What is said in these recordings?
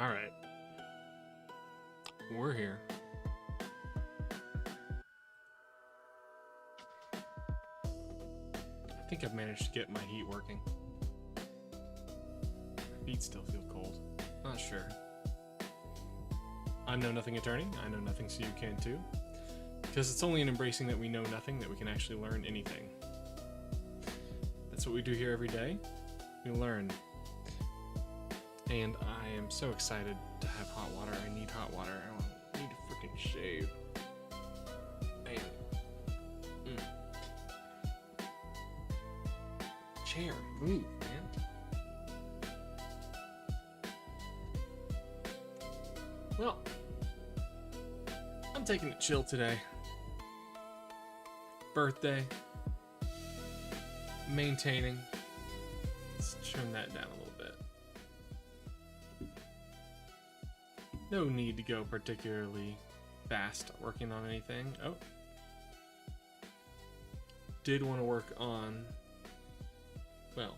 All right. We're here. I think I've managed to get my heat working. My feet still feel cold. Not sure. I'm Know Nothing Attorney. I know nothing, so you can too. Because it's only in embracing that we know nothing that we can actually learn anything. That's what we do here every day. We learn. And I am so excited to have hot water. I need hot water. I need to freaking shave. Man. Chair, move, man. Well, I'm taking it chill today. Birthday. Maintaining. Let's trim that down a little bit. No need to go particularly fast working on anything. Oh. Did want to work on, well,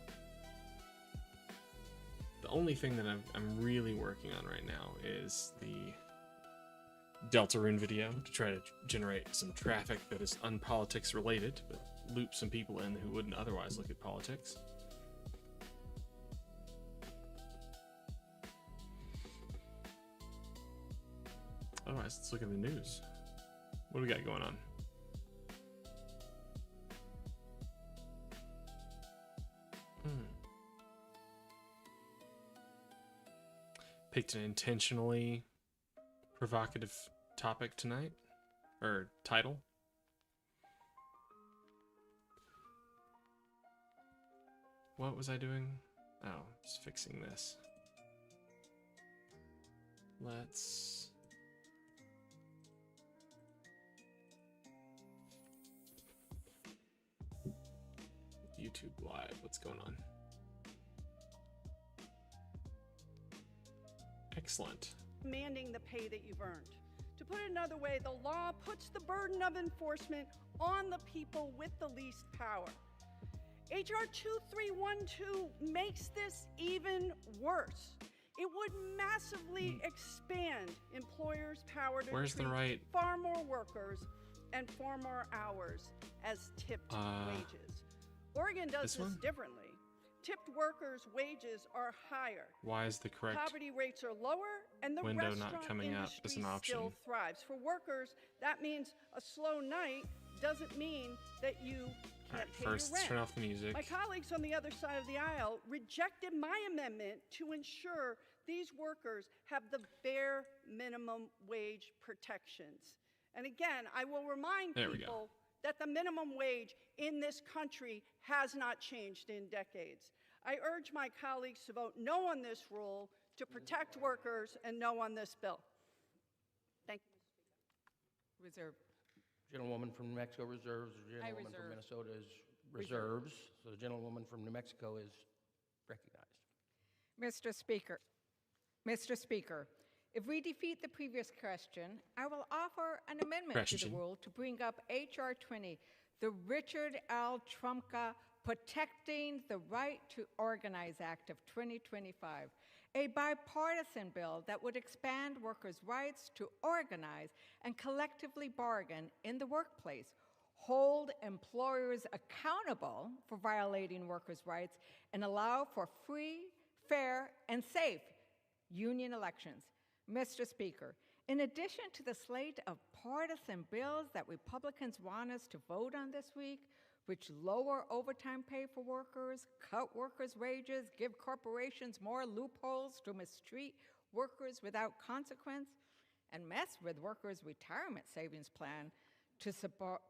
the only thing that I'm really working on right now is the Deltarune video to try to generate some traffic that is unpolitics related, but loop some people in who wouldn't otherwise look at politics. Otherwise, let's look at the news. What do we got going on? Picked an intentionally provocative topic tonight, or title. What was I doing? Oh, just fixing this. Let's... YouTube Live, what's going on? Excellent. Demanding the pay that you've earned. To put it another way, the law puts the burden of enforcement on the people with the least power. HR 2312 makes this even worse. It would massively expand employers' power to treat far more workers and far more hours as tipped wages. Oregon does this differently. Tipped workers' wages are higher. Why is the correct poverty rates are lower, and the window restaurant not coming up as industry an option? Still thrives. For workers, that means a slow night doesn't mean that you can't pay first, your rent. turn off the music. My colleagues on the other side of the aisle rejected my amendment to ensure these workers have the bare minimum wage protections. And again, I will remind people that the minimum wage in this country has not changed in decades. I urge my colleagues to vote no on this rule to protect workers and no on this bill. Thank you. Reserve. Gentlewoman from New Mexico reserves. The gentlewoman from Minnesota is reserves. So the gentlewoman from New Mexico is recognized. Mr. Speaker, if we defeat the previous question, I will offer an amendment to the rule to bring up H.R. 20, the Richard L. Trumka Protecting the Right to Organize Act of 2025, a bipartisan bill that would expand workers' rights to organize and collectively bargain in the workplace, hold employers accountable for violating workers' rights, and allow for free, fair, and safe union elections. Mr. Speaker, in addition to the slate of partisan bills that Republicans want us to vote on this week, which lower overtime pay for workers, cut workers' wages, give corporations more loopholes to mistreat workers without consequence, and mess with workers' retirement savings plan to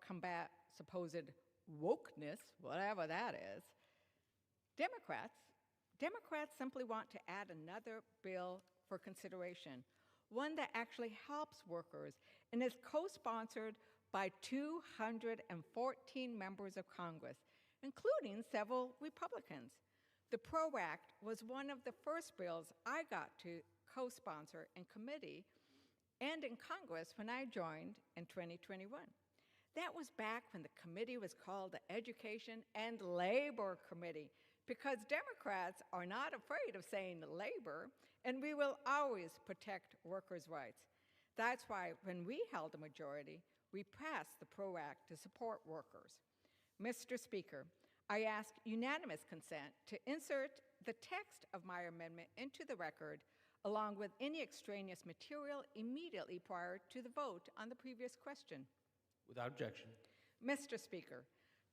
combat supposed wokeness, whatever that is, Democrats simply want to add another bill for consideration, one that actually helps workers and is co-sponsored by 214 members of Congress, including several Republicans. The PRO Act was one of the first bills I got to co-sponsor in committee and in Congress when I joined in 2021. That was back when the committee was called the Education and Labor Committee. because Democrats are not afraid of saying labor, and we will always protect workers' rights. That's why when we held a majority, we passed the PRO Act to support workers. Mr. Speaker, I ask unanimous consent to insert the text of my amendment into the record, along with any extraneous material immediately prior to the vote on the previous question. Without objection. Mr. Speaker,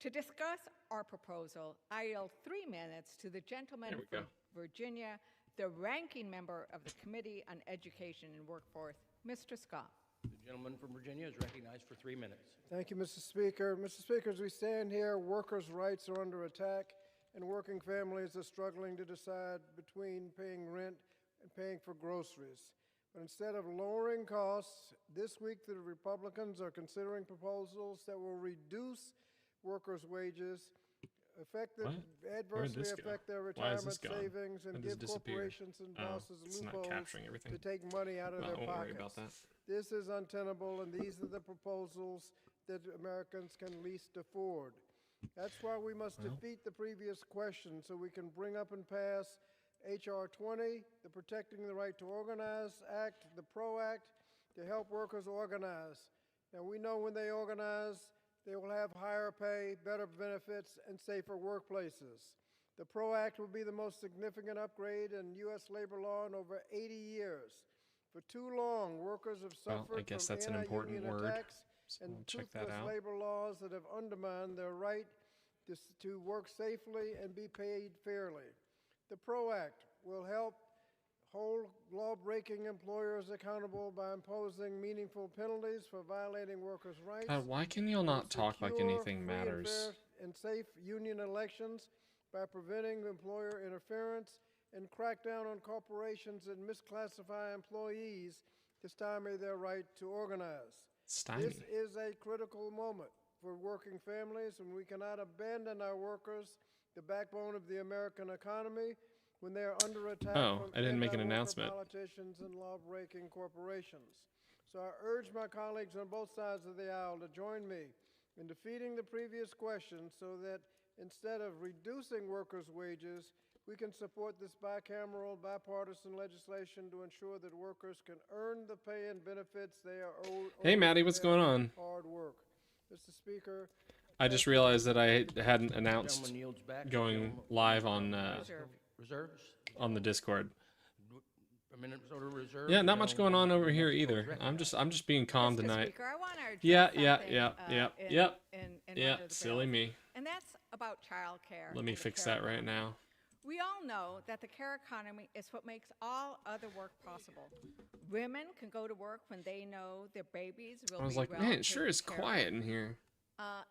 to discuss our proposal, I yield 3 minutes to the gentleman from Virginia, the ranking member of the Committee on Education and Workforce, Mr. Scott. The gentleman from Virginia is recognized for 3 minutes. Thank you, Mr. Speaker. Mr. Speaker, as we stand here, workers' rights are under attack, and working families are struggling to decide between paying rent and paying for groceries. But instead of lowering costs, this week the Republicans are considering proposals that will reduce workers' wages, adversely affect their retirement savings, and give corporations and bosses loopholes to take money out of their pockets. Worry about that. This is untenable, and these are the proposals that Americans can least afford. That's why we must defeat the previous question so we can bring up and pass H.R. 20, the Protecting the Right to Organize Act, the PRO Act, to help workers organize. Now, we know when they organize, they will have higher pay, better benefits, and safer workplaces. The PRO Act will be the most significant upgrade in U.S. labor law in over 80 years. For too long, workers have suffered from anti-union attacks and toothless labor laws that have undermined their right to work safely and be paid fairly. The PRO Act will help hold law-breaking employers accountable by imposing meaningful penalties for violating workers' rights. God, why can y'all not talk like anything matters? And safe union elections by preventing employer interference and crack down on corporations that misclassify employees to stymie their right to organize. This is a critical moment for working families, and we cannot abandon our workers, the backbone of the American economy, when they are under attack from I didn't make an announcement. Politicians and law-breaking corporations. So I urge my colleagues on both sides of the aisle to join me in defeating the previous question so that instead of reducing workers' wages, we can support this bicameral, bipartisan legislation to ensure that workers can earn the pay and benefits they are owed. Hey, Maddie, what's going on? Hard work. Mr. Speaker, I just realized that I hadn't announced going live on on the Discord. Minnesota Reserve. Yeah, not much going on over here either. I'm just being calm tonight. Speaker, I want to Yeah. Silly me. And that's about child care. Let me fix that right now. We all know that the care economy is what makes all other work possible. Women can go to work when they know their babies will be I was like, man, it sure is quiet in here.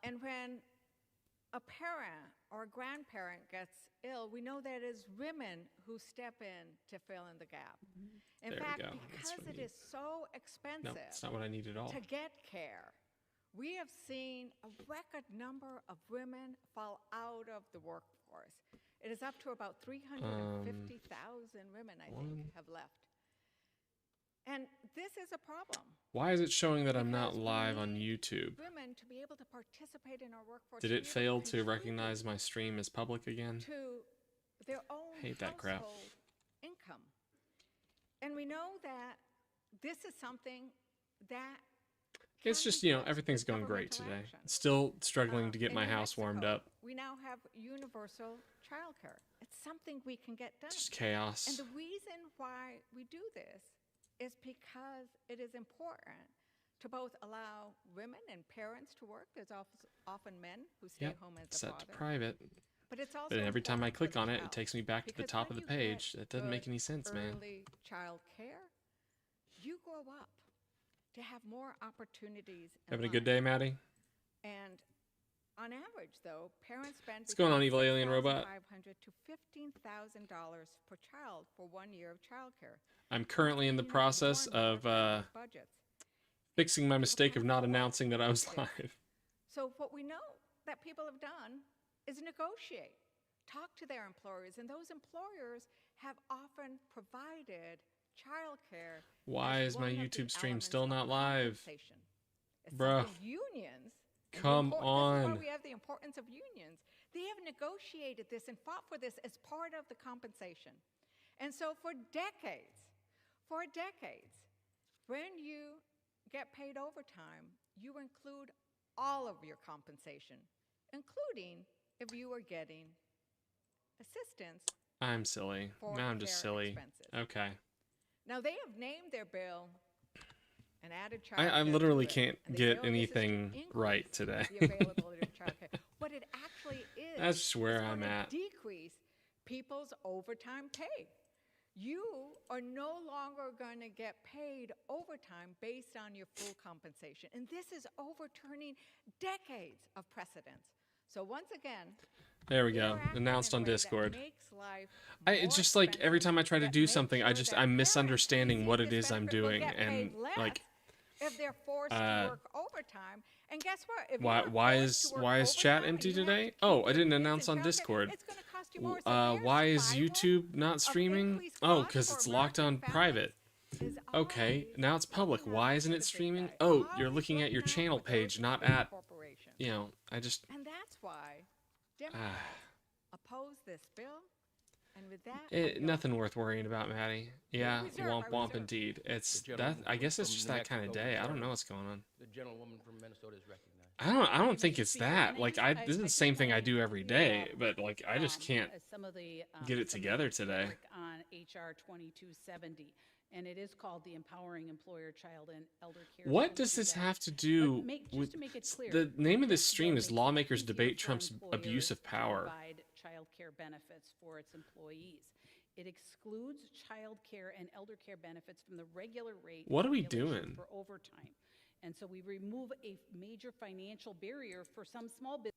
And when a parent or a grandparent gets ill, we know that it is women who step in to fill in the gap. In fact, because it is so expensive that's not what I need at all. to get care, we have seen a record number of women fall out of the workforce. It is up to about 350,000 women, I think, have left. And this is a problem. Why is it showing that I'm not live on YouTube? Women to be able to participate in our workforce. Did it fail to recognize my stream as public again? To their own hate that crap. Income. And we know that this is something that it's just, everything's going great today. Still struggling to get my house warmed up. We now have universal childcare. It's something we can get done. Just chaos. And the reason why we do this is because it is important to both allow women and parents to work. There's often men who stay home as a father. Set to private. But it's also every time I click on it, it takes me back to the top of the page. That doesn't make any sense, man. Early child care, you grow up to have more opportunities. Having a good day, Maddie? And on average, though, parents spend what's going on, evil alien robot? $500 to $15,000 per child for 1 year of childcare. I'm currently in the process of fixing my mistake of not announcing that I was live. So what we know that people have done is negotiate, talk to their employers, and those employers have often provided childcare. Why is my YouTube stream still not live? It's Bruh. Unions. Come on. This is why we have the importance of unions. They have negotiated this and fought for this as part of the compensation. And so for decades, when you get paid overtime, you include all of your compensation, including if you are getting assistance. I'm silly. For Now I'm just care silly. expenses. Okay. Now they have named their bill and added I childcare literally to it, can't and they get know this is to anything increase right today. the availability of childcare. What it actually is, That's just where it's I'm gonna at. decrease people's overtime pay. You are no longer going to get paid overtime based on your full compensation. And this is overturning decades of precedents. So once again, There we we go. are acting Announced in a on way that Discord. makes life It's more just like every expensive, time I try to that do makes something, sure that I'm parents misunderstanding receive what it this is I'm benefit will doing, get paid and less like, if they're forced to work overtime. And guess what? If why you're forced to work is chat overtime empty and you have today? to keep Oh, I your didn't kids announce in on childcare, Discord. it's going to cost you more. So their Why is spiral YouTube not of streaming? increased Oh, costs because for it's locked on American private. families is Okay, already now it's public. going Why out isn't to it the big streaming? guy, Oh, you're always looking at your looking out channel for those page, not big at, corporations. you know, I just, And that's why Democrats oppose this bill. And with that, nothing worth worrying about, Maddie. Yeah, reserve, womp I womp reserve. indeed. It's The that. gentleman I guess it's from just New that kind of Mexico day. I don't reserves. know what's going on. The gentlewoman from Minnesota is recognized. I don't think it's that. Like this is the same thing I do every day, but like I just can't some of the get it some of together the today. work on HR 2270, and it is called the Empowering Employer Child and Elder Care. What does this Solutions have Act. to do Just with to make it clear, the name of this this stream bill is makes it lawmakers easier debate for Trump's abuse employers of to power. provide child care benefits for its employees. It excludes child care and elder care benefits from the regular rate. What are we calculation doing? for overtime? And so we remove a major financial barrier for some small business.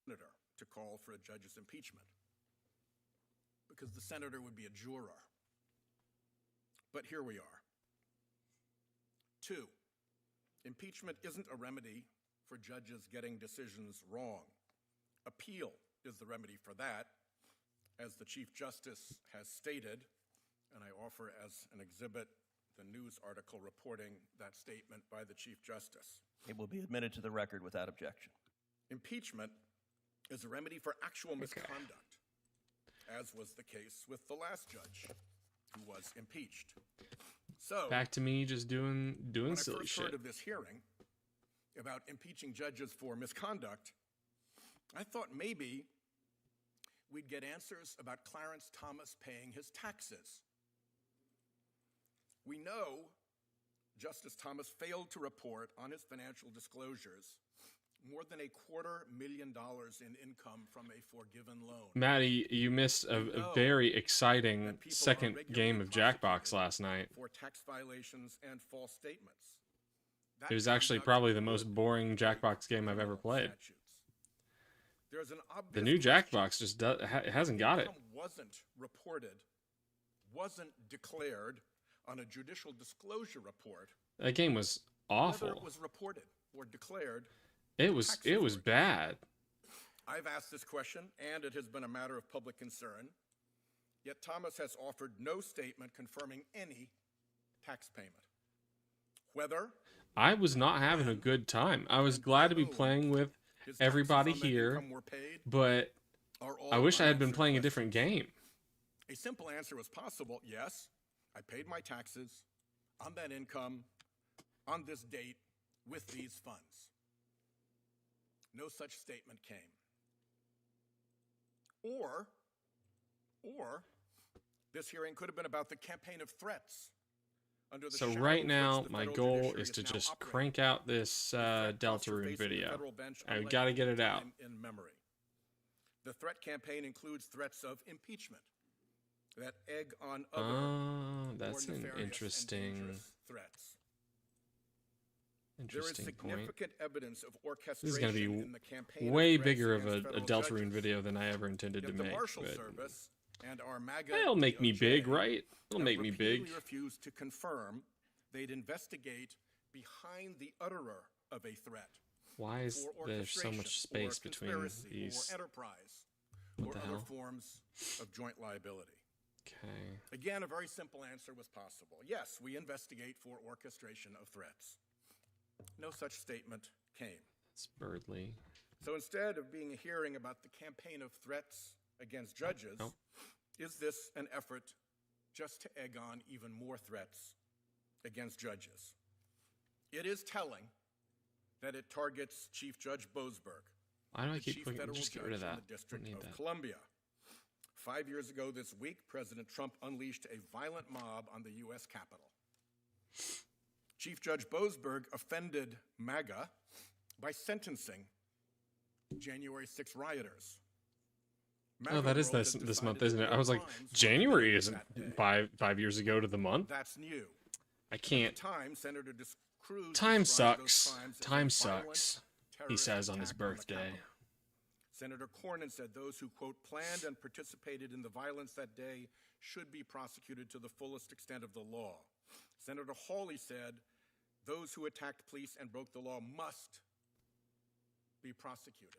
Senator to call for a judge's impeachment because the senator would be a juror. But here we are. 2, impeachment isn't a remedy for judges getting decisions wrong. Appeal is the remedy for that, as the Chief Justice has stated, and I offer as an exhibit the news article reporting that statement by the Chief Justice. It will be admitted to the record without objection. Impeachment is a remedy for actual misconduct, as was the case with the last judge who was impeached. So, Back to me just doing when I silly first shit. heard of this hearing about impeaching judges for misconduct, I thought maybe we'd get answers about Clarence Thomas paying his taxes. We know Justice Thomas failed to report on his financial disclosures more than $250,000 in income from a forgiven loan. Maddie, you missed a very exciting That people are second regularly game of Jackbox prosecuted last night. for tax violations and false statements. That It was actually conduct probably the would most boring Jackbox game I've ever criminal played. statutes. There's an The obvious new question. Jackbox just hasn't got it. Income wasn't reported, wasn't declared on a judicial disclosure report. That game was Whether awful. it was reported or declared. It was tax bad. authorities. I've asked this question, and it has been a matter of public concern. Yet Thomas has offered no statement confirming any tax payment. Whether I was not having a good time. I was glad to be playing with his taxes everybody on that here, income were paid but are all I wish I had been unanswered playing a questions. different game. A simple answer was possible. Yes, I paid my taxes on that income on this date with these funds. No such statement came. Or this hearing could have been about the campaign of threats under the So shadow right of now, which the my federal goal judiciary is to now just operating. crank out this The threat Delta posture Room facing the video. federal bench I've alleged got to get it out. time in memory. The threat campaign includes threats of impeachment, that egg on other Oh, that's more an nefarious and interesting dangerous threats. There is point. significant evidence of This is going to orchestration be in the campaign way of threats bigger of against a federal Deltarune judges. video than I ever intended to Yet the make. Marshal But Service and our MAGA it'll make me DOJ big, right? It'll have make me big. repeatedly refused to confirm they'd investigate behind the utterer of a threat Why is for there so orchestration much space or between conspiracy these? or enterprise What or the other hell? forms of joint liability. Okay. Again, a very simple answer was possible. Yes, we investigate for orchestration of threats. No such statement came. It's Birdley. So instead of being a hearing about the campaign of threats against judges, is this an effort just to egg on even more threats against judges? It is telling that it targets Chief Judge Boasberg, Why do I the keep chief clicking? federal Just get judge rid of in that. the District Don't need of that. Columbia. 5 years ago this week, President Trump unleashed a violent mob on the U.S. Capitol. Chief Judge Boasberg offended MAGA by sentencing January 6 rioters. Oh, that is this month, isn't it? I was like, January isn't 5 years ago to the month. That's new. I can't. At the time, Senator Cruz Time described those sucks. crimes as a Time violent sucks. He terrorist says on his attack the birthday. Capitol. Senator Cornyn said those who, quote, planned and participated in the violence that day should be prosecuted to the fullest extent of the law. Senator Hawley said those who attacked police and broke the law must be prosecuted.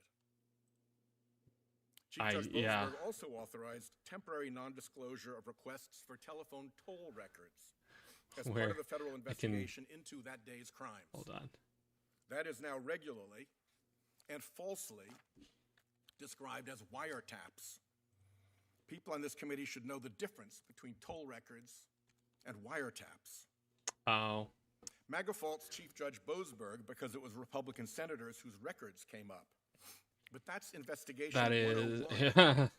Chief Judge Boasberg also authorized temporary non-disclosure of requests for telephone toll records as part of the federal investigation into that day's crimes. Hold on. That is now regularly and falsely described as wiretaps. People on this committee should know the difference between toll records and wiretaps. Oh. MAGA faults Chief Judge Boasberg because it was Republican senators whose records came up. But that's investigation. That is, 101.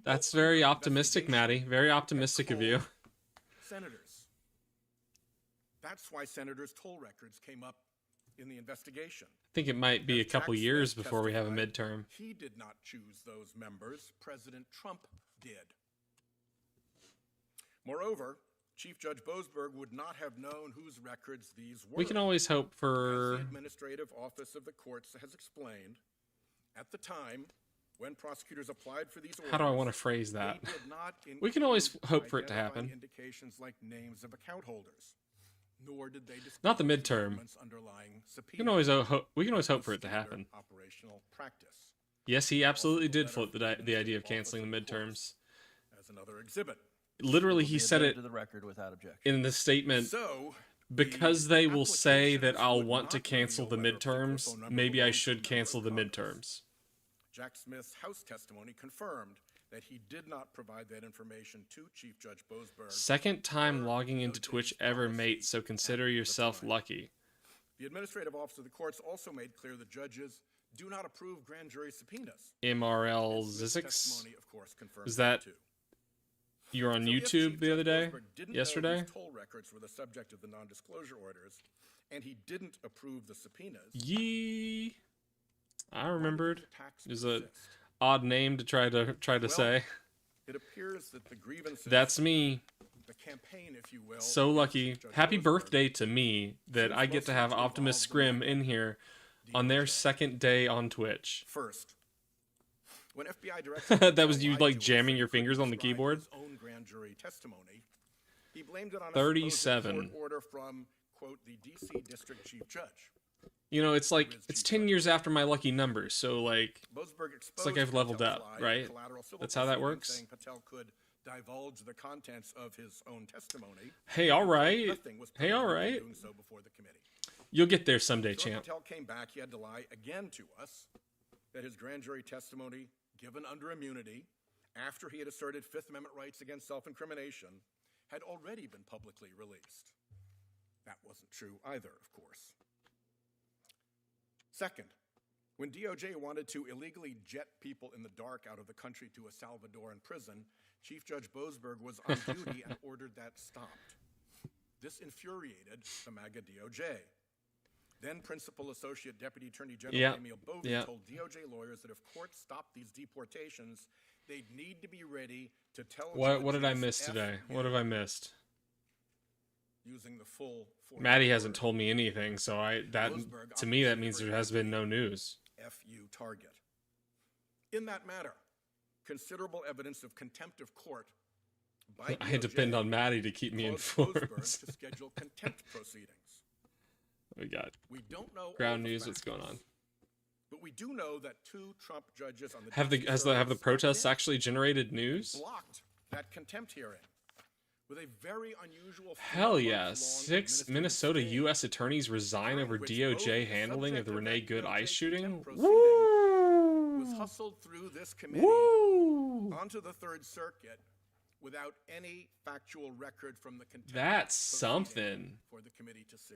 That's very optimistic, Maddie. Very optimistic of you. Senators. That's why senators' toll records came up in the investigation. I think it might be a couple years before we have a midterm. He did not choose those members. President Trump did. Moreover, Chief Judge Boasberg would not have known whose records these were. We can always hope for... As the Administrative Office of the Courts has explained, at the time, when prosecutors applied for these orders, how do I want to phrase that? they did not We can always hope for it to happen. Indications like names of account holders, nor did they disclose Not the midterm. government's underlying We can always hope for it to happen. Operational practice. Yes, he absolutely did float the idea of canceling the midterms. As another exhibit. Literally, he said it To the record without objection. in the statement. So, Because they will say that applications I'll would want not to cancel the reveal whether a midterms, phone number maybe I belongs to should a member cancel of the Congress. midterms. Jack Smith's House testimony confirmed that he did not provide that information to Chief Judge Boasberg. Second time logging into Twitch ever, mate, so consider yourself lucky. The Administrative Office of the Courts also made clear that judges do not approve grand jury subpoenas. MRL Smith's Zizix? testimony, of course, confirmed Is that too. you were on So if YouTube Chief the other Judge day? Boasberg didn't Yesterday? know whose toll records were the subject of the non-disclosure orders, and he didn't approve the subpoenas. Yee. I remembered. Attacks It was a persist. odd name to try to say. It appears that the grievances, That's me. the campaign, if you will, So against lucky. Chief Judge Happy Boasberg birthday to me that I get to have Optimus Scrim in here on their second day on Twitch. First, when FBI director That was you, lied like, to us jamming and your couldn't fingers on the describe keyboard? his own grand jury testimony, he blamed it on a 37. supposed court order from, quote, the D.C. District Chief Judge. You know, it's like, it's 10 years after my lucky numbers, so like, Boasberg it's like I've leveled Patel's up, lie in right? collateral civil That's how that proceeding, works? saying Patel could divulge the contents of his own testimony. Hey, alright. Nothing was Hey, prevented from alright. doing so before the committee. You'll get there someday, So when champ. Patel came back, he had to lie again to us that his grand jury testimony, given under immunity, after he had asserted Fifth Amendment rights against self-incrimination, had already been publicly released. That wasn't true either, of course. Second, when DOJ wanted to illegally jet people in the dark out of the country to a Salvadoran prison, Chief Judge Boasberg was on duty and ordered that stopped. This infuriated the MAGA DOJ. Then Principal Associate Deputy Attorney General Emil Bovey told DOJ lawyers that if courts stopped these deportations, they'd need to be ready to tell What did I judges miss F today? you, What have I missed? using the full Maddie hasn't told me anything, so Boasberg to me that means there has been no news. FU target. In that matter, considerable evidence of contempt of court by I depend DOJ on Maddie to keep me caused informed. Boasberg to schedule contempt proceedings. We got We don't know all ground the news. What's facts, going on? but we do know that two Trump judges on the Have the DC have the circuit protests stepped in, actually generated news? blocked that contempt hearing. with a very unusual Hell yeah. 4-month-long 6 administrative Minnesota stay, U.S. attorneys resign during over which DOJ both the handling of subject the Renee that Good DOJ ice shooting. contempt proceeding was Woo! hustled through this committee Woo! onto the Third Circuit without any factual record from the contempt That's proceeding something. for the committee to see.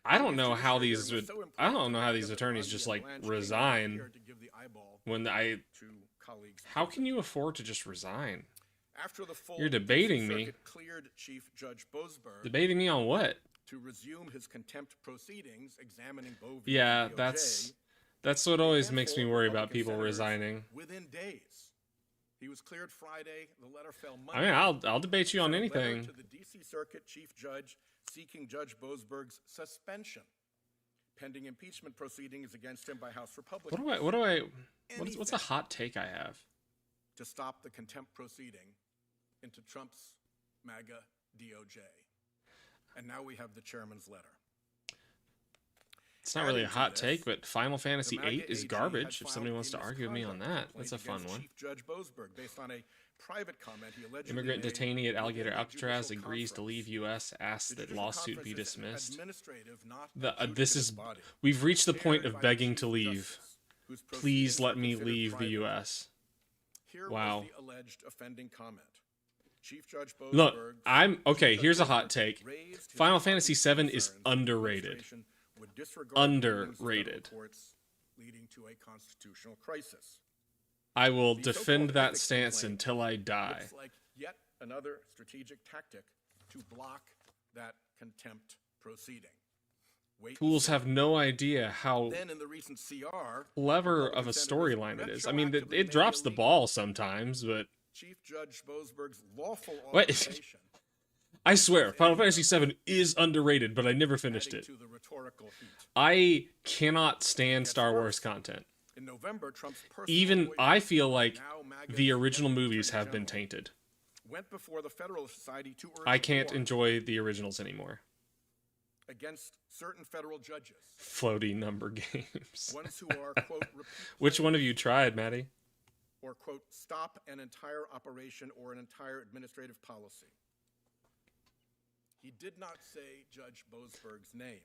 I don't know how Judiciary these hearing was would. so I don't important know to how MAGA these that attorneys Bundy just and like Blanche came resign here to give the eyeball when I. to colleagues. How can you afford to just resign? After the full You're debating DC me. Circuit cleared Chief Judge Boasberg Debating me on what? to resume his contempt proceedings examining Bovee Yeah, and the DOJ, that's what a always makes me handful of worry about Republican people senators resigning. within days. He was cleared Friday. The letter fell I Monday. mean, I'll debate you on Sent a letter anything. to the DC Circuit Chief Judge seeking Judge Boasberg's suspension, pending impeachment proceedings against him by House Republicans. What's a hot take I have? To stop the contempt proceeding into Trump's MAGA DOJ. And now we have the chairman's letter. It's not really a Adding to hot this, take, but Final Fantasy the MAGA VIII is AG garbage. had If somebody filed wants to a argue with me on that, misconduct that's a complaint fun one. against Chief Judge Boasberg based on a private comment he allegedly Immigrant made detainee at Alligator within a Alcatraz judicial agrees to leave conference. U.S. Asks The that judicial lawsuit be conference is an dismissed. administrative, not This is adjudicative body, we've reached the point chaired of by the begging Chief to leave. Justice, whose Please proceedings let are me considered leave the private. U.S. Here Wow. was the alleged offending comment. Chief Judge Look, Boasberg okay. Here's a hot take. raised his Final Fantasy VII is concerns that the underrated. administration would disregard rulings of federal Underrated. courts, leading to a constitutional crisis. I will The defend so-called that ethics stance complaint until I die. Looks like yet another strategic tactic to block that contempt proceeding. Wait and Fools see. have no idea how Then in the recent CR, clever of a Republican senators storyline it is. I mean, retroactively it made drops the illegal ball sometimes, but Chief Judge Boasberg's lawful Wait. authorization, I swear, Final Fantasy VII is underrated, but I never finished adding it. to the rhetorical heat. I cannot stand Gets Star Wars worse. content. In November, Trump's personal Even lawyer, I feel like now MAGA's the original then movies Attorney have been General, tainted. went before the Federalist Society to urge I can't war enjoy the originals anymore. against certain federal judges, Floaty number games. ones who are, quote, repeat Which one of players, you tried, Maddie? or, quote, stop an entire operation or an entire administrative policy. He did not say Judge Boasberg's name,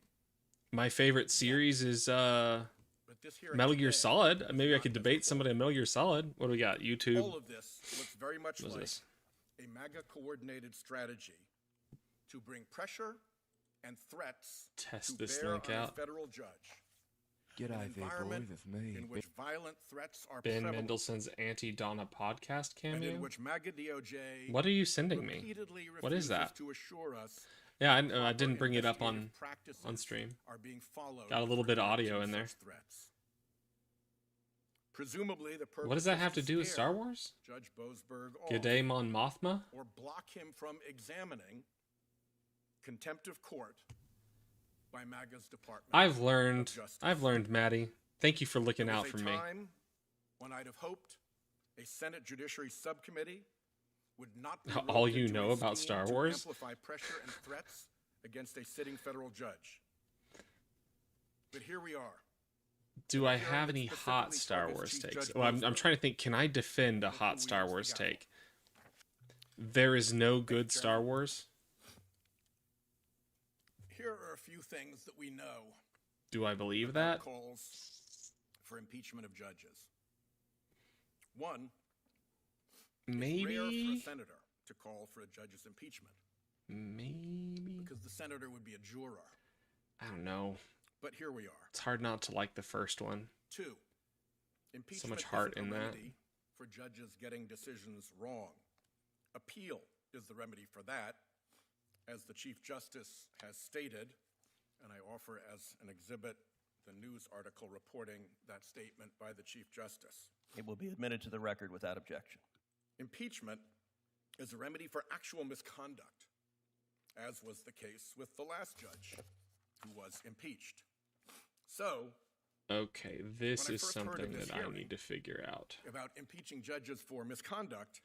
My favorite series is but this hearing Metal Gear today Solid. is Maybe I not could as debate reported. somebody on Metal Gear Solid. What do we got? YouTube. All of this looks very much What is like this? a MAGA coordinated strategy to bring pressure and threats Test to this bear link on out. a federal judge. An G'day there, environment boys. It's me. in which violent threats are Ben prevalent, Mendelsohn's Anti-Donna podcast and in cameo. which MAGA DOJ What are you sending me? repeatedly What is refuses that? to assure us Yeah, I proper didn't bring it up on investigative practices stream. are being followed Got a little with bit of regard audio to in there. such threats. Presumably, the purpose What does that is have to do with scare Star Wars? Judge Boasberg off, G'day, Mon Mothma. or block him from examining contempt of court by MAGA's Department I've of learned, Justice. Maddie. Thank you for looking There out was for a me. time when I'd have hoped a Senate Judiciary Subcommittee would not be All roped you into know a about scheme Star to Wars? amplify pressure and threats against a sitting federal judge. But here we are. Do I Here have it any specifically hot Star targets Wars Chief takes? Judge Well, I'm Boasberg. trying to think. Can I defend a Look hot who Star wields the Wars gavel. take? There is no good Chairman. Star Wars. Here are a few things that we know Do I believe about that? calls for impeachment of judges. One, it's rare for a Maybe. senator to call for a judge's impeachment Maybe. because the senator would be a juror. I don't know. But here we are. It's hard not to like the first one. Two, impeachment much heart isn't in a that. remedy for judges getting decisions wrong. Appeal is the remedy for that, as the Chief Justice has stated, and I offer as an exhibit the news article reporting that statement by the Chief Justice. It will be admitted to the record without objection. Impeachment is a remedy for actual misconduct, as was the case with the last judge who was impeached. So, Okay, this When I is first heard of something this that I hearing- need to figure out. about impeaching judges for misconduct,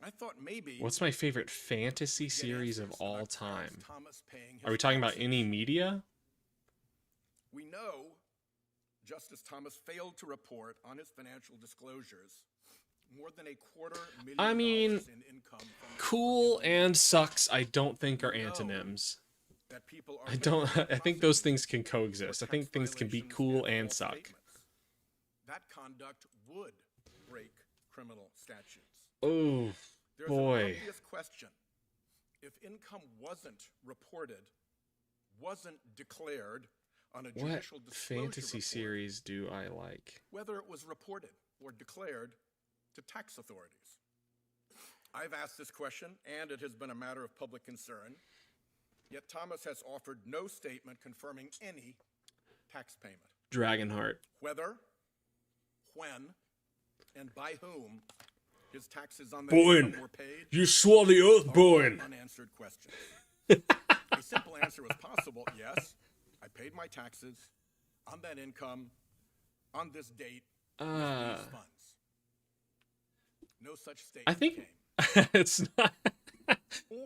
I thought maybe What's my favorite fantasy get series of answers all about Clarence time? Thomas paying his Are we talking about taxes. any media? We know Justice Thomas failed to report on his financial disclosures more than $250,000 I mean, in income from Cool and sucks, I don't think are antonyms. That people are I think those things can coexist. I think things can be cool and suck. That conduct would break criminal statutes. Oh, There's boy. an obvious question. If income wasn't reported, wasn't declared on a What judicial disclosure fantasy report, series do I like? whether it was reported or declared to tax authorities. I've asked this question, and it has been a matter of public concern, yet Thomas has offered no statement confirming any tax payment. Dragonheart. Whether, when, and by whom his taxes on that Boyne, income were paid you swore the oath, are Boyne. unanswered questions. A simple answer was possible. Yes, I paid my taxes on that income on this date with these funds. No such statement I think came. it's not.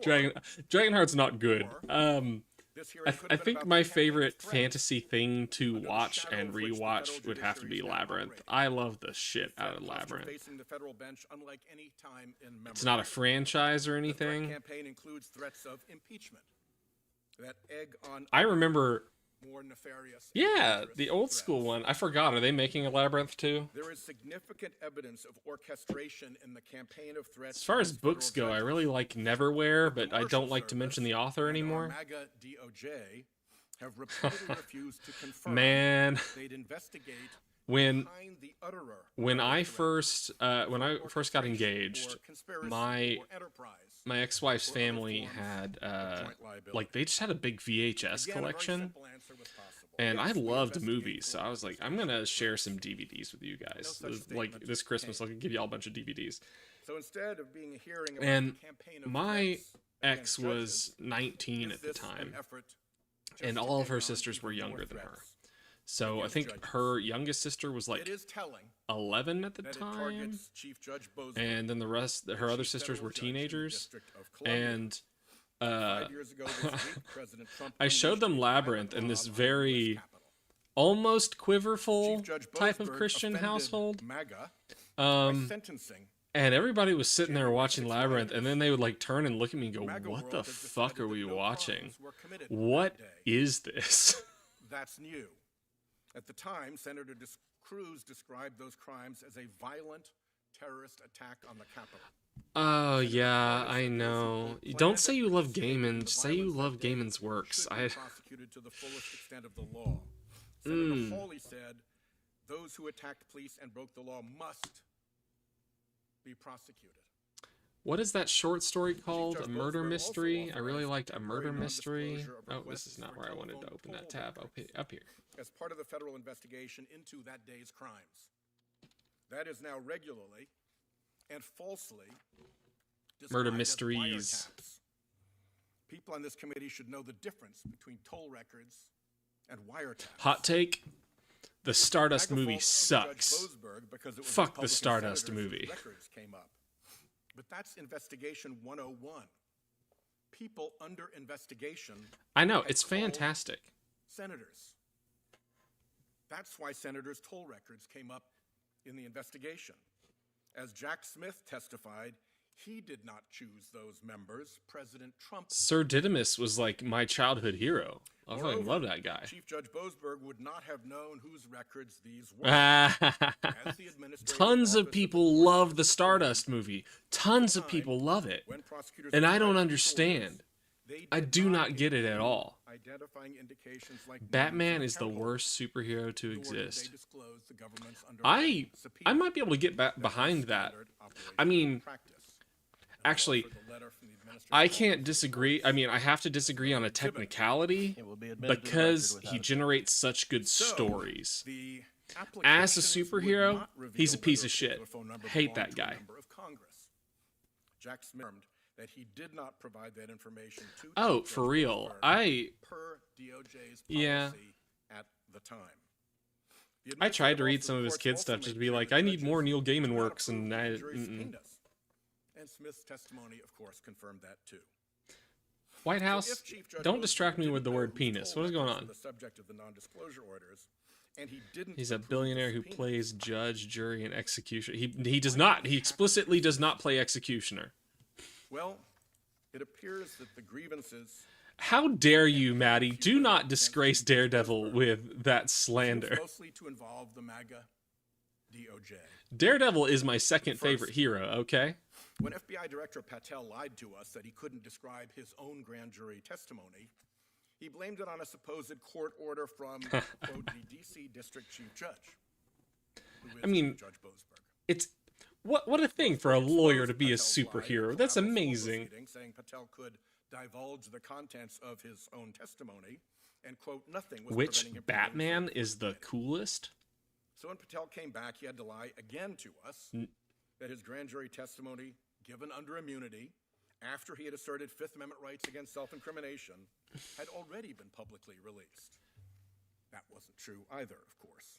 Dragonheart's not good. This hearing could I have been think about my the campaign favorite threat fantasy thing to under the watch shadow and of which the rewatch federal would have to be judiciary is now Labyrinth. operating. I love the shit out of Threat posture Labyrinth. facing the federal bench unlike any time in memory. It's not a franchise or The threat anything. campaign includes threats of impeachment that egg on I remember, more nefarious. and yeah, dangerous the old threats. school one. I forgot. Are they making a Labyrinth too? There is significant evidence of orchestration in the campaign of threats. As far as against books federal go, I judges. really like Neverwhere, but I Commercial don't like to mention Service the author and our anymore. MAGA DOJ have repeatedly refused to confirm Man, they'd investigate when behind the utterer when of I the threat first got orchestration engaged, or conspiracy my or enterprise my ex-wife's or other family forms had of joint liability. like they just had a big VHS Again, a very collection. simple answer was possible. And I Yes, we loved investigate movies, so I was like, for I'm gonna organization share some threats. DVDs with you guys. No such Like statement this Christmas, came. I'll give you all a bunch of DVDs. So instead of being a hearing about And the campaign of my threats ex against was judges, 19 is at the this an time, effort just and to all of egg her on sisters were even more younger than her. threats? So I against think judges. her youngest sister was like It is telling 11 at the that it time, targets Chief Judge Bozeman, and then the rest, her the other chief sisters federal were judge in the teenagers. District of Columbia. And 5 years ago this week, President Trump I showed them unleashed a Labyrinth violent in this mob on the US very Capitol. almost quiverful Chief Judge type of Boasberg Christian offended household. MAGA by Um, sentencing. And everybody was sitting there January watching 6th Labyrinth, and rioters. then they would like turn and look at me and go, MAGA "What world the has fuck decided are that we no watching? crimes were committed What that day. is this?" That's new. At the time, Senator Cruz described those crimes as a violent terrorist attack on the Capitol. Oh Senator yeah, Cruz I said know. those who Don't planned say you and love participated in Gaiman. the Just say you violence love that day Gaiman's works. should be prosecuted to the fullest extent of the law. Mm. Senator Hawley said, those who attacked police and broke the law must be prosecuted. What is that short story called? Judge A murder Boasberg mystery? also I really authorized liked A Murder temporary Mystery. non-disclosure of Oh, this requests is not for where I wanted to telephone open that poll tab. records Up here. as part of the federal investigation into that day's crimes. That is now regularly and falsely Murder described as mysteries. wiretaps. People on this committee should know the difference between toll records and wiretaps. Hot take: the Stardust MAGA movie faults Judge sucks. Boasberg because it was Fuck the Republican Stardust senators whose movie. Records came up. But that's investigation 101. People under investigation I know, had it's called fantastic. senators. That's why senators' toll records came up in the investigation. As Jack Smith testified, he did not choose those members. President Trump. Sir Didymus was like my childhood hero. I fucking Moreover, love that guy. Chief Judge Boasberg would not have known whose records these were. As the administrative Tons of office people the love the Stardust movie. Tons of time, people love it. when prosecutors And I applied don't for understand. sources, they I did do not get it include at all. Identifying indications like Batman names is the and worst superhero to nor did they exist. disclose the government's I underlying subpoena. I might be able to get back That was behind that. standard I mean, operational practice. And actually, also the letter from the administrative I office can't disagree. I mean, I have to disagree on a technicality It will be admitted to the because record he without generates such good So, stories. the As a applications would superhero, not reveal he's a piece whether of shit. particular phone number Hate belonged that to a guy. member of Congress. Jack Smith confirmed that he did not provide that information to Oh, Chief for Judge real. Boasberg per DOJ's policy Yeah. at the time. The I tried to administrative read office some of his reports kid also stuff made just to be clear like, that I need judges more Neil did Gaiman not works, approve and the I. jury Mm-mm. subpoenas. And Smith's testimony, of course, confirmed that too. White So House, if Chief Judge don't Boasberg distract me didn't with the know word whose penis. toll What is going records on? were the subject of the non-disclosure orders, and he didn't He's a approve the billionaire who subpoenas, plays judge, jury, and executioner. He does not. He explicitly does not play executioner. Well, it appears that the grievances How dare you, Maddie? Do not disgrace Daredevil with that slander. seems mostly to involve the MAGA DOJ. Daredevil is my second favorite hero, okay? When FBI Director Patel lied to us that he couldn't describe his own grand jury testimony, he blamed it on a supposed court order from, quote, the D.C. District Chief Judge, who is Judge Boasberg. It's what a thing for a lawyer to be a superhero. That's amazing. Saying Patel could divulge the contents of his own testimony, and, quote, nothing was Which preventing him from Batman doing so. is the coolest? So when Patel came back, he had to lie again to us that his grand jury testimony, given under immunity, after he had asserted Fifth Amendment rights against self-incrimination, had already been publicly released. That wasn't true either, of course.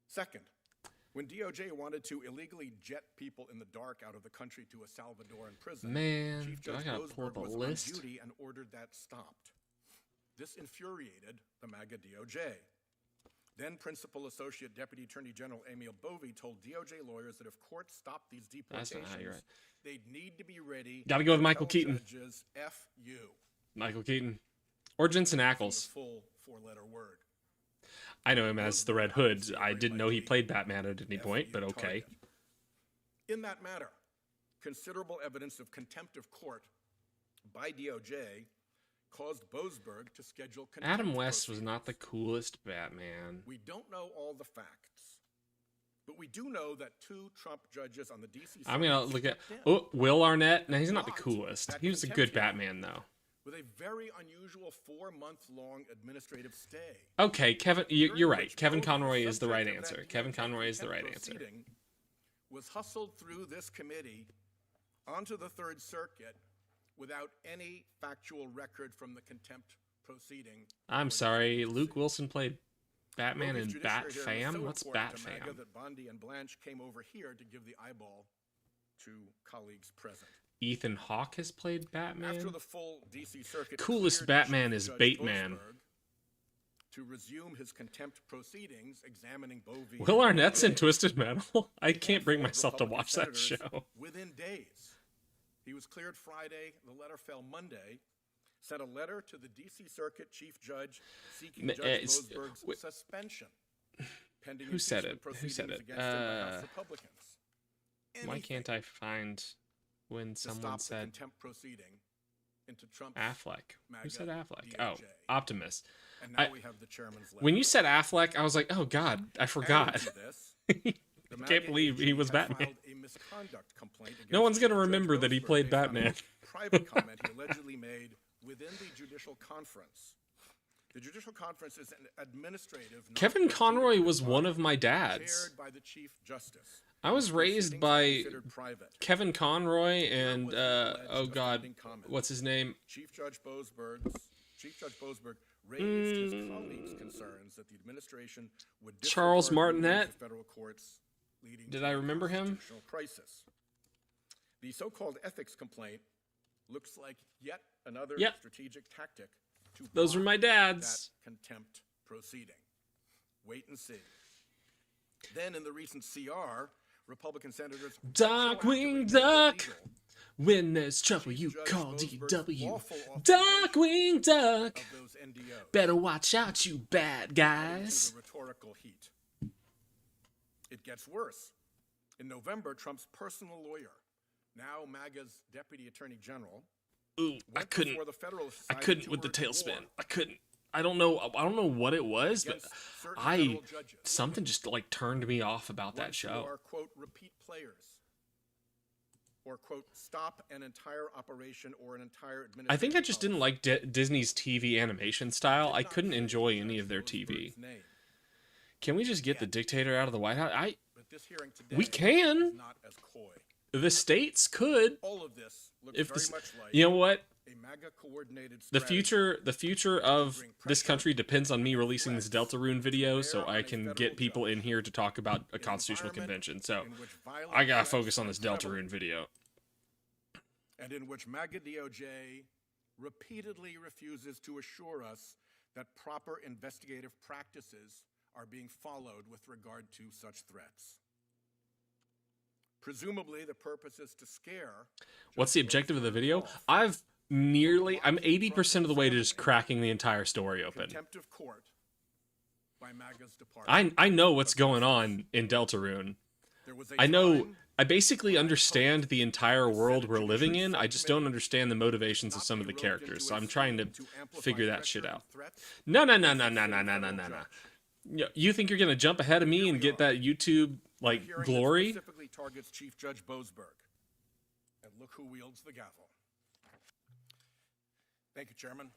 Second, when DOJ wanted to illegally jet people in the dark out of the country to a Salvadoran prison, Man, Chief do I Judge gotta pull up Boasberg a was list? on duty and ordered that stopped. This infuriated the MAGA DOJ. Then Principal Associate Deputy Attorney General Emil Bovey told DOJ lawyers that if courts stopped these That's deportations, not how you're right. they'd need to be ready. Gotta go with to Michael tell Keaton. Judges, F you. Michael Keaton. Or Jensen The Ackles. full four-letter word. I know him as the Red Hood. I didn't know he played Batman at any point, but okay. In that matter, considerable evidence of contempt of court by DOJ caused Boasberg to schedule contempt Adam West was proceedings. not the coolest Batman. We don't know all the facts, but we do know that two Trump judges on the D.C. I'm gonna Circuit look at stepped in Will Arnett. No, he's not the Blocked coolest. that He was a contempt good hearing Batman though. with a very unusual 4-month-long administrative stay. Okay, Kevin, you're during right. which Kevin Bovey, Conroy is the right subject of that answer. Kevin DOJ Conroy is the right contempt answer. proceeding, was hustled through this committee onto the Third Circuit without any factual record from the contempt proceeding. I'm sorry, Luke Wilson played Batman Bovey's in Bat judiciary hearing was Fam? so What's important Bat to MAGA Fam? that Bondi and Blanche came over here to give the eyeball to colleagues present. Ethan Hawke has played Batman. After the full D.C. Circuit Coolest cleared Batman Chief is Judge Bateman. Boasberg to resume his contempt proceedings examining Bovey. Will Arnett's in and Twisted Metal? I can't bring handful of myself to watch that Republican show. Within days. He was cleared Friday. The letter fell Monday. Sent a letter to the D.C. Circuit Chief Judge seeking Judge Boasberg's suspension. Pending Who said impeachment it? Who said proceedings it? against him by House Republicans. Why can't I find when to someone stop the said contempt proceeding into Trump's Affleck? Who MAGA said Affleck? DOJ. Oh, Optimus. And now we have the chairman's letter. When you said Affleck, I was like, oh God, I forgot. Added to this, the I can't MAGA believe he AG was had Batman. filed a misconduct complaint No one's against gonna Judge remember that he Boasberg played based on a Batman. private comment he allegedly made within the judicial conference. The judicial conference is an administrative. Kevin Conroy was one of my dads. Chaired by the Chief Justice. I was raised Proceedings are by considered private. Kevin Conroy and was the alleged oh God, offending comment. what's his name? Chief Judge Boasberg raised his colleagues' concerns that the administration would Charles disregard rulings Martinet? of federal courts, leading Did to I a remember him? constitutional crisis. The so-called ethics complaint looks like yet another Yep. strategic tactic to Those were block my dad's. that contempt proceeding. Wait and see. Then in the recent CR, Republican senators Darkwing Duck. When there's trouble, you Judge call Boasberg's DW. lawful Darkwing Duck. of those NDOs Better watch out, you bad into guys. the rhetorical heat. It gets worse. In November, Trump's personal lawyer, now MAGA's deputy attorney general, Ooh, I went couldn't. before the Federal I Society couldn't to with the urge war tailspin. I couldn't. I don't know what it was, but against certain federal judges something just like turned me off about that once who show. are, quote, repeat players, or, quote, stop an entire operation or an entire administration. I think I just didn't like Disney's TV animation style. I couldn't enjoy any of their TV. Can we just get the dictator out of the White House? But this hearing today We can. is not as coy. The states could. All of this looks If very this, much like you know what? a MAGA coordinated The strategy. future of this country depends on me releasing this Deltarune video so I can get people in here to talk about a constitutional convention. So in which violent I gotta threats focus on this are prevalent, Deltarune video. and in which MAGA DOJ repeatedly refuses to assure us that proper investigative practices are being followed with regard to such threats. Presumably, the purpose is to scare. What's the objective of the video? I'm 80% of the way to just cracking the entire story open. Contempt of court by MAGA's department. I know what's going on in Deltarune. I basically understand the entire world we're living in. I just don't understand the motivations of some of the characters. So I'm trying to figure that shit out. No. You think you're gonna jump ahead of me and get that YouTube like glory? Specifically targets Chief Judge Boasberg. And look who wields the gavel. Thank you, Chairman.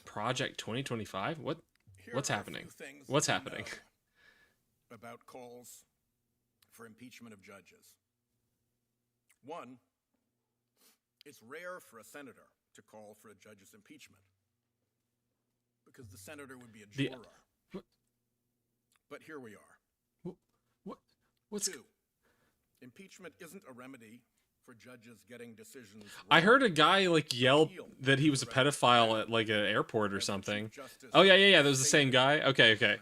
Project 2025? What's happening? What's happening? About calls for impeachment of judges. One, it's rare for a senator to call for a judge's impeachment because the senator would be a juror. But here we are. What's Two, impeachment isn't a remedy for judges getting decisions wrong. I heard a guy like yell that he was a pedophile at like an airport or something. Oh yeah, that was the same guy. Okay.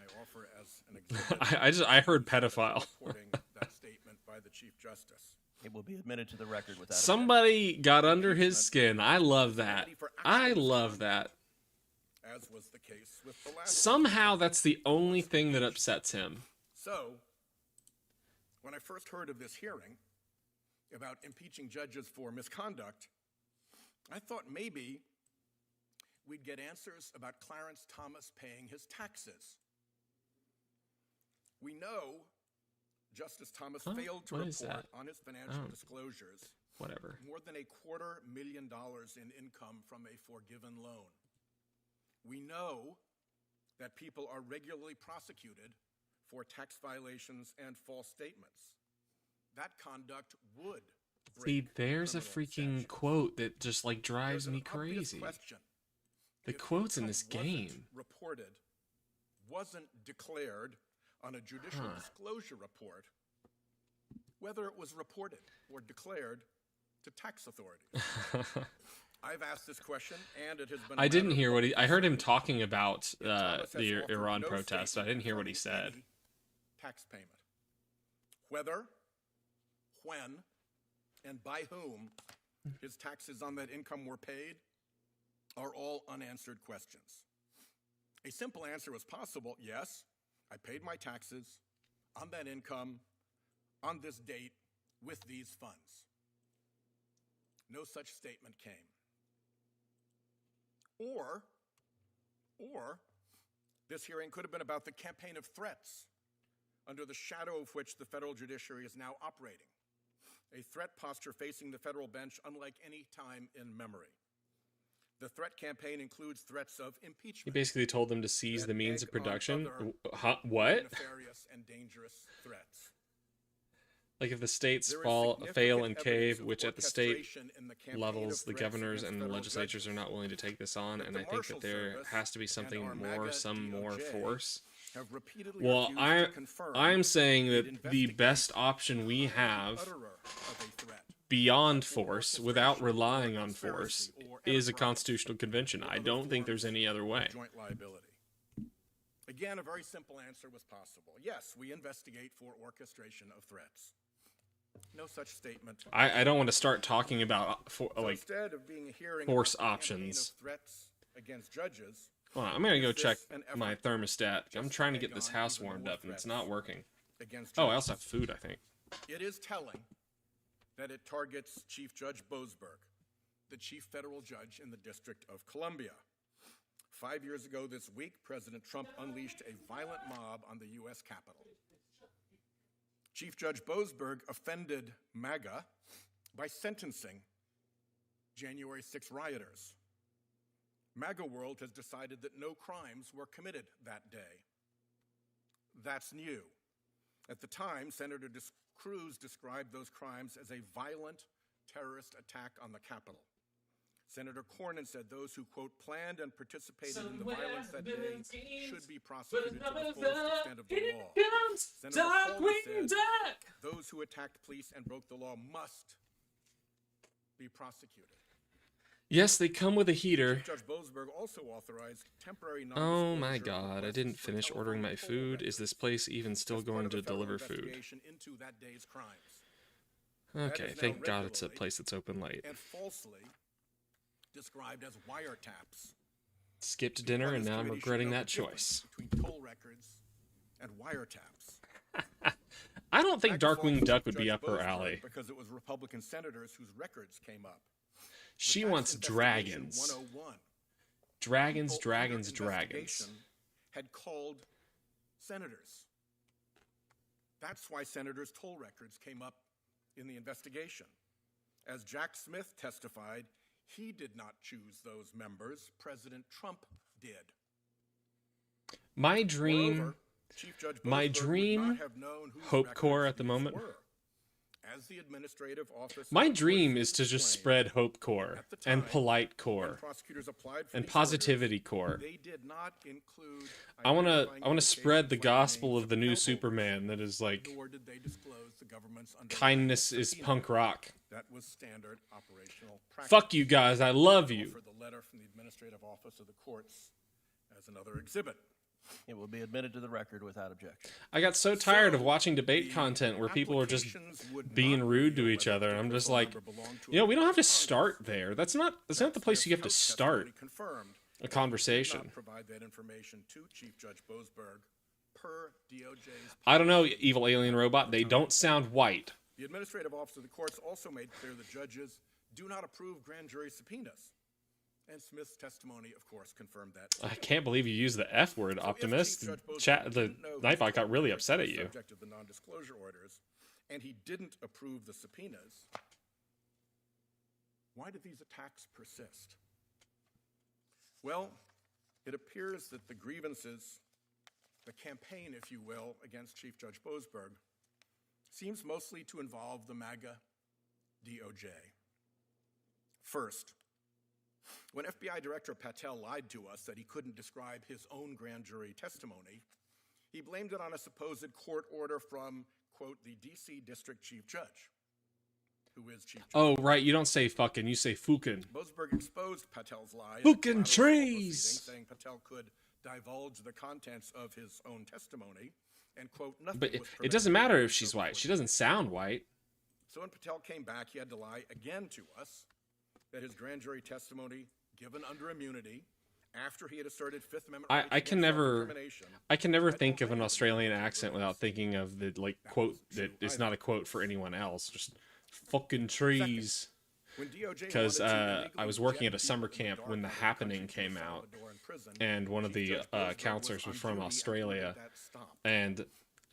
I heard pedophile. That statement by the Chief Justice. It will be admitted to the record without Somebody got under his skin. I love that. I love that. As was the case with the last. Somehow that's the only thing that upsets him. So, when I first heard of this hearing about impeaching judges for misconduct, I thought maybe we'd get answers about Clarence Thomas paying his taxes. We know Justice Thomas failed to report on his financial disclosures more than $250,000 in income from a forgiven loan. We know that people are regularly prosecuted for tax violations and false statements. That conduct would See, there's a freaking quote that just like drives me crazy. The quotes in this game. Wasn't declared on a judicial disclosure report, whether it was reported or declared to tax authorities. I've asked this question, and it has been. I didn't hear what I heard him talking about the Iran protests. I didn't hear what he said. Tax payment, whether, when, and by whom his taxes on that income were paid, are all unanswered questions. A simple answer was possible: yes, I paid my taxes on that income on this date with these funds. No such statement came. Or this hearing could have been about the campaign of threats under the shadow of which the federal judiciary is now operating. A threat posture facing the federal bench unlike any time in memory. The threat campaign includes threats of impeachment. He basically told them to seize the means of production. What? Nefarious and dangerous threats. Like if the states fail and cave, which at the state levels, the governors and the legislatures are not willing to take this on, and I think that there has to be something more, some more force. Well, I'm saying that the best option we have beyond force, without relying on force, is a constitutional convention. I don't think there's any other way. Joint liability. Again, a very simple answer was possible. Yes, we investigate for orchestration of threats. No such statement. I don't want to start talking about instead of being a hearing force about options. Of threats against judges. Hold on, I'm gonna go check my thermostat. I'm trying to get this house warmed up, and it's not working. Oh, I also have food, I think. It is telling that it targets Chief Judge Boasberg, the chief federal judge in the District of Columbia. 5 years ago this week, President Trump unleashed a violent mob on the U.S. Capitol. Chief Judge Boasberg offended MAGA by sentencing January 6 rioters. MAGA world has decided that no crimes were committed that day. That's new. At the time, Senator Cruz described those crimes as a violent terrorist attack on the Capitol. Senator Cornyn said those who, quote, planned and participated in the violence that day should be prosecuted to the fullest extent of the law. Senator Cornyn said those who attacked police and broke the law must be prosecuted. Yes, they come with a heater. Chief Judge Boasberg also authorized temporary oh my god, I didn't finish ordering my food. Is this place even still going to deliver food? Into that day's crimes. Okay, is now thank God it's a regularly place that's open late. and falsely described as wiretaps. Skipped dinner and now I'm regretting that choice. Between toll records and wiretaps. I don't think MAGA Darkwing faults Duck would be Judge up her Boasberg alley. because it was Republican senators whose records came up. She The wants Tax Investigation dragons. 101. Dragons, People dragons, under dragons. investigation had called senators. That's why senators' toll records came up in the investigation. As Jack Smith testified, he did not choose those members. President Trump did. My dream, Moreover, Chief Judge my Boasberg would dream, not have known whose Hope records Corps at the these moment. were. As the administrative office My of dream course is to just explained, spread Hope Corps at the and time, Polite when Corps prosecutors applied for and these Positivity orders, Corps. they did not include I want identifying to spread the indications like gospel names of the new account holders, Superman that is like nor did they disclose the government's underlying kindness is subpoena. punk rock. That was standard operational practice. Fuck you guys, I love I'll you. offer the letter from the administrative office of the courts as another exhibit. It will be admitted to the record without objection. I got so tired of So, watching debate the content where people are just applications would being not rude to reveal each whether other, and I'm particular just like, member belonged to you know, a we don't have to Congress. start there. That's not the place you have to Smith's start testimony confirmed a that he conversation. did not provide that information to Chief Judge Boasberg per DOJ's. I don't know, evil alien robot. They don't sound white. The administrative office of the courts also made clear that judges do not approve grand jury subpoenas. And Smith's testimony, of course, confirmed that. I can't believe you used the F word, So if Optimist. Chief Judge Boasberg Chat, the didn't know whose Nightbot got toll really records upset were at you. subject of the non-disclosure orders, and he didn't approve the subpoenas, why do these attacks persist? Well, it appears that the grievances, the campaign, if you will, against Chief Judge Boasberg seems mostly to involve the MAGA DOJ. First, when FBI Director Patel lied to us that he couldn't describe his own grand jury testimony, he blamed it on a supposed court order from, quote, the D.C. District Chief Judge, who is Chief Judge. Oh, right, you don't say fucking, you say fucking. Boasberg exposed Patel's lie in a Fucking collateral trees! proceeding, saying Patel could divulge the contents of his own testimony, and, quote, nothing But was it doesn't permitted matter to if do she's so white. before She the doesn't sound white. So when Patel came back, he had to lie again to us that his grand jury testimony, given under immunity, after he had asserted Fifth Amendment rights I can against never self-determination, I can never had think of an already Australian been accent reversed. without thinking of the like quote that true is either. not a quote for anyone else. Just fucking trees. When DOJ Because wanted to I illegally was working at a inject summer people in the camp when The dark out of Happening country came to El out, Salvador in prison, and one of Chief the Judge Boasberg counselors was was from on duty and Australia, ordered that stop. and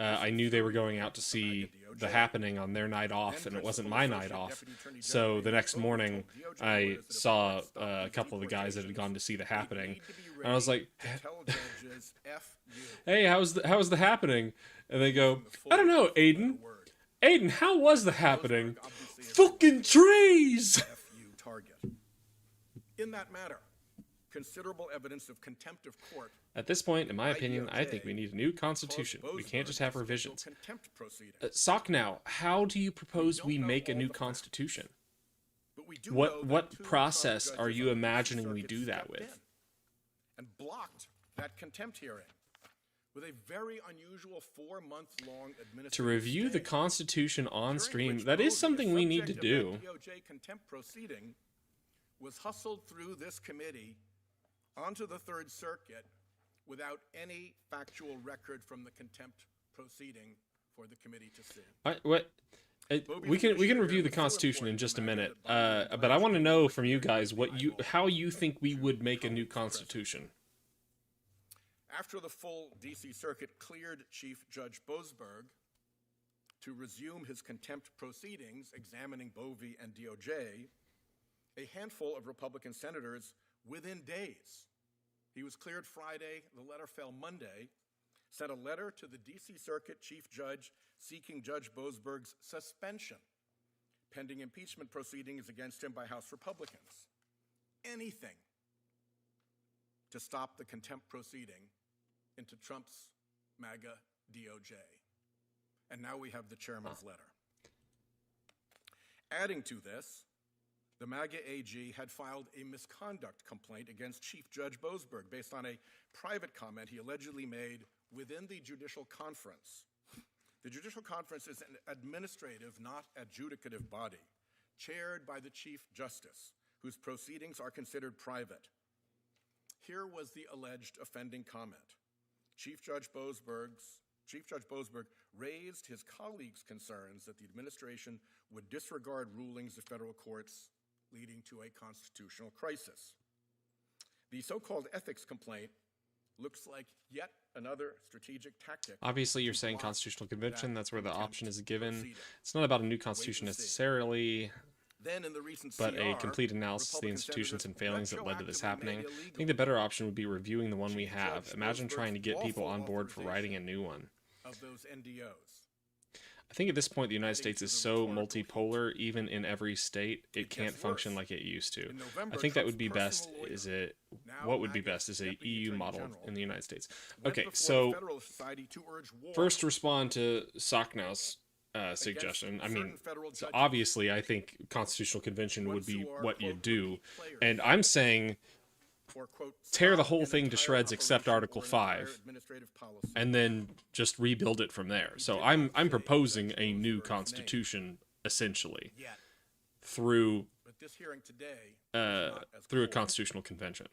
I knew they were going out to see The Happening on their night off, and it wasn't my night off. So the next morning, I saw a couple of the guys that had gone to see The Happening, and I was like, "Hey, how's the Happening?" And they go, "I don't know, Aiden. Aiden, how was The Happening? Fucking trees!" Target. In that matter, considerable evidence of contempt of court. At this point, in my opinion, I think we need a new constitution. We can't just have revisions. Contempt proceeding. Sock now, how do you propose we make a new constitution? But we do know that What two process judges are you on the imagining we circuit do that stepped with? in and blocked that contempt hearing with a very unusual 4-month-long administrative To review the stay, Constitution on during stream, which that is Bovee, something we need to subject of do. that DOJ contempt proceeding, was hustled through this committee onto the Third Circuit without any factual record from the contempt proceeding for the committee to see. We can review the Constitution in just a minute, but I want to know from you guys how you think we would make a new Constitution. After the full D.C. Circuit cleared Chief Judge Boasberg to resume his contempt proceedings examining Bovee and DOJ, a handful of Republican senators within days, he was cleared Friday, the letter fell Monday, sent a letter to the D.C. Circuit Chief Judge seeking Judge Boasberg's suspension, pending impeachment proceedings against him by House Republicans. Anything to stop the contempt proceeding into Trump's MAGA DOJ. And now we have the chairman's letter. Adding to this, the MAGA AG had filed a misconduct complaint against Chief Judge Boasberg based on a private comment he allegedly made within the judicial conference The Judicial Conference is an administrative, not adjudicative body, chaired by the Chief Justice, whose proceedings are considered private. Here was the alleged offending comment. Chief Judge Boasberg raised his colleagues' concerns that the administration would disregard rulings of federal courts, leading to a constitutional crisis. The so-called ethics complaint looks like yet another strategic tactic. Obviously, you're saying constitutional convention. That's where the option is given. It's not about a new constitution necessarily, Then in the recent but a CR, complete analysis of the Republican institutions and senators failings that led to this retroactively happening. made I think the better option would be reviewing the one we Chief have. Judge Imagine trying to get Boasberg's people on lawful board for writing a authorization new one. of those NDOs. I think at this point, the United Adding States to is the so rhetorical multipolar, even in every state, it It can't gets function worse. like it used to. In November, I think that Trump's would be best. personal lawyer, Is it now what would be MAGA best is a Deputy EU Attorney model General, in the United States. went Okay, before the so Federalist Society to urge war first respond to Socknow's suggestion. I mean, certain federal so judges obviously, I think constitutional convention would ones be who are, what you quote, do, repeat players, and I'm saying or, quote, tear the stop whole an thing to entire shreds except operation Article or an entire 5. administrative policy. and then just rebuild it from there. So did I'm not say proposing Judge a new Boasberg's constitution essentially Yet. through But this hearing today is not as through a cold. constitutional convention,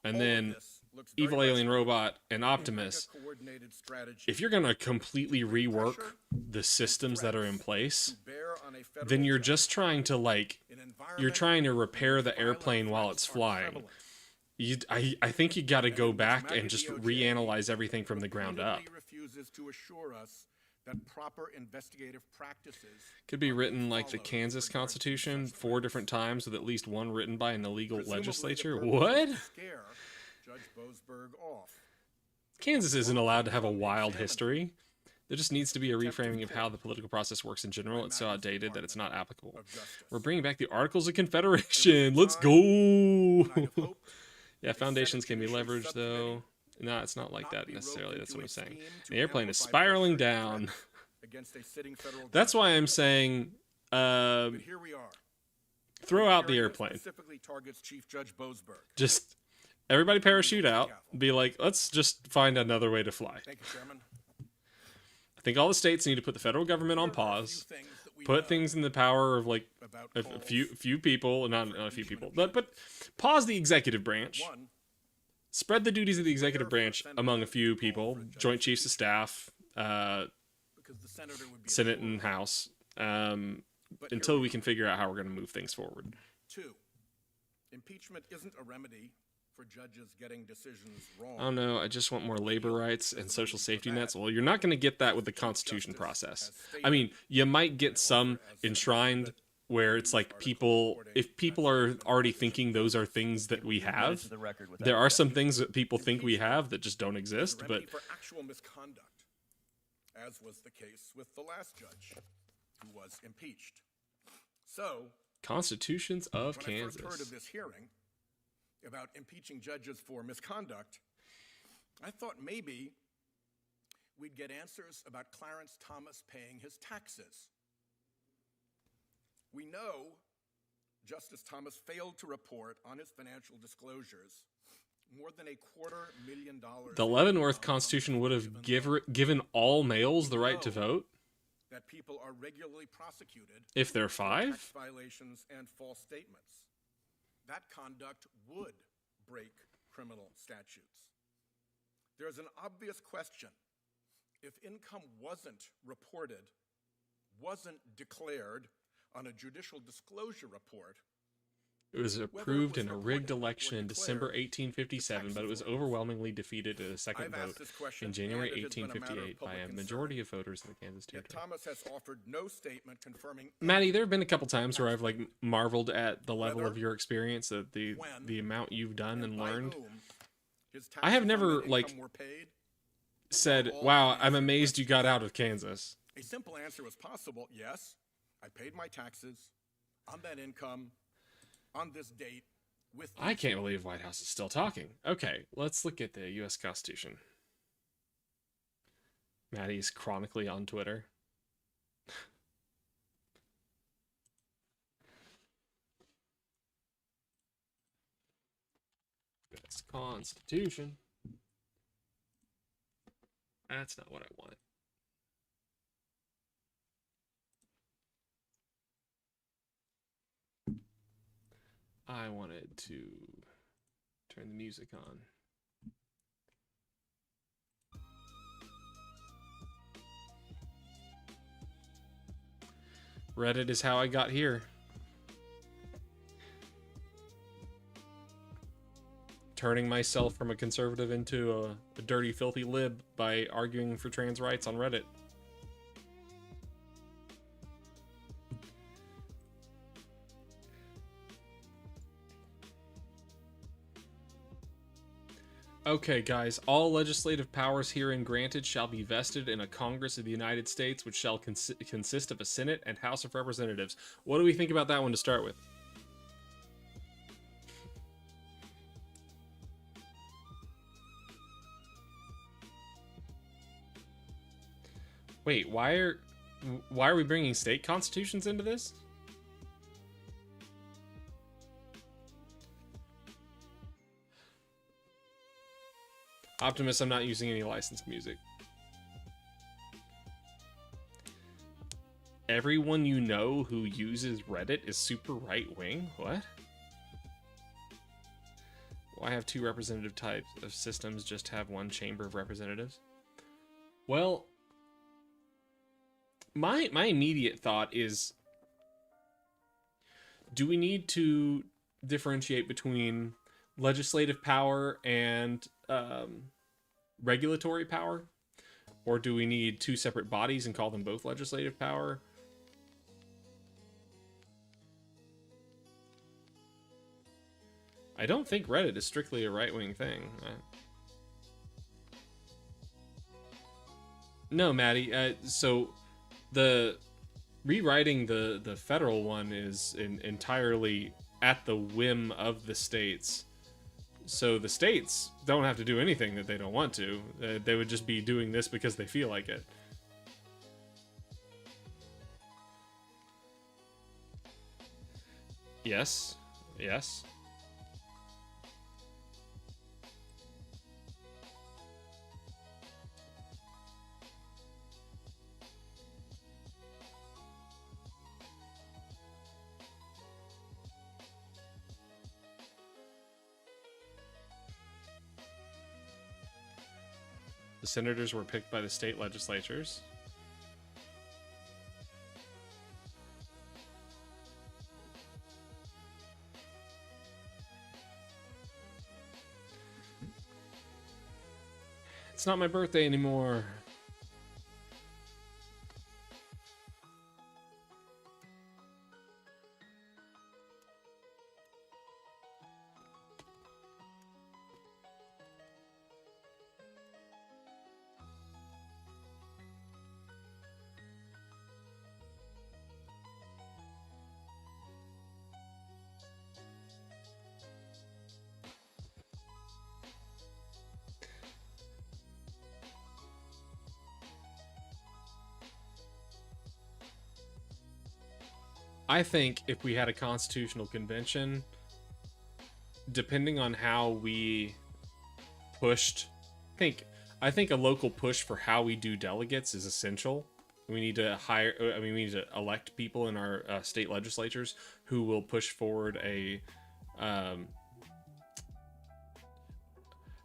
and All of then this looks very Evil much Alien like Robot and a Optimus. coordinated strategy If you're gonna completely rework pressure the systems that are in place, to bear on a federal then you're judge just trying to like in you're environment trying to repair where the violent airplane while it's threats are flying. prevalent. I think you got to go which back MAGA and just DOJ reanalyze everything from the ground up. repeatedly refuses to assure us that proper investigative practices Could be are written being like the followed Kansas with regard to Constitution such 4 threats. different times with at least one written by an illegal Presumably the legislature. purpose What? is to scare Judge Boasberg off. Kansas isn't allowed to have a wild history. There just needs to be a reframing of how the political process works in general. It's so outdated that it's not applicable. Of justice. We're bringing back the Articles of Confederation. Let's go. And I'd hoped Yeah, foundations can be Senate leveraged Judicial though. No, it's not like not that be roped necessarily. That's into what a I'm saying. scheme to The airplane is amplify spiraling pressure down. threats against a sitting federal That's judge. why I'm saying But here we are. throw out the Hearing that airplane. Specifically targets Chief Judge Boasberg. Just everybody parachute out. Be like, let's just find another way to fly. Thank you, Chairman. I think all the states need to put the federal government on Here are a few pause. things that we Put know things in the power of like about a calls few people, not a few people, but pause the executive branch. One, Spread the duties of the executive for a branch senator among a to few call people, for a judge Joint Chiefs of Staff, because the senator would be Senate assured. and House, But here until we we can figure out how we're going to move things forward. Two, impeachment isn't a remedy for judges getting decisions wrong. I don't know. I just want more labor rights and social safety nets. Well, you're not going to get that with the Constitution process. I mean, you might get some enshrined where it's like if people are already thinking those are things that we have, To the record without there are objection. some things that people think we have that just don't It's a exist. But remedy for actual misconduct, as was the case with the last judge who was impeached. So, constitutions of when I first heard Kansas. of this hearing about impeaching judges for misconduct, I thought maybe we'd get answers about Clarence Thomas paying his taxes. We know Justice Thomas failed to report on his financial disclosures more than $250,000. The Leavenworth Constitution would have given all males the right to vote that people are regularly prosecuted if they're for 5. tax violations and false statements. That conduct would break criminal statutes. There's an obvious question. If income wasn't reported, wasn't declared on a judicial disclosure report, It was it approved was in a rigged reported or election in December declared, 1857, but it was tax authorities. overwhelmingly defeated in a second I've vote asked this question, in January and it has been a matter of 1858 by public a concern. majority of voters in the Kansas Yet territory. Thomas has offered no statement confirming Maddie, there have been a couple times where I've like marveled at the level Whether, of your experience, the when, amount you've done and by learned. whom his I have taxes on never, that like, income were paid. Said, all "Wow, I'm unanswered amazed you got out of Kansas." A simple answer was possible. Yes, I paid my taxes on that income on this date with I can't believe White House is still talking. Okay, let's look at the U.S. Constitution. Maddie's chronically on Twitter. U.S. Constitution. That's not what I wanted. I wanted to turn the music on. Reddit is how I got here. Turning myself from a conservative into a dirty, filthy lib by arguing for trans rights on Reddit. Okay, guys, all legislative powers herein granted shall be vested in a Congress of the United States, which shall consist of a Senate and House of Representatives. What do we think about that one to start with? Wait, why are we bringing state constitutions into this? Optimus, I'm not using any licensed music. Everyone you know who uses Reddit is super right-wing? What? Why have two representative types of systems? Just have one chamber of representatives? Well, my immediate thought is, do we need to differentiate between legislative power and regulatory power? Or do we need two separate bodies and call them both legislative power? I don't think Reddit is strictly a right-wing thing. No, Maddie. So the rewriting the federal one is entirely at the whim of the states. So the states don't have to do anything that they don't want to. They would just be doing this because they feel like it. Yes. Yes. The senators were picked by the state legislatures. It's not my birthday anymore. I think if we had a constitutional convention, depending on how we pushed, I think a local push for how we do delegates is essential. We need to we need to elect people in our state legislatures who will push forward a,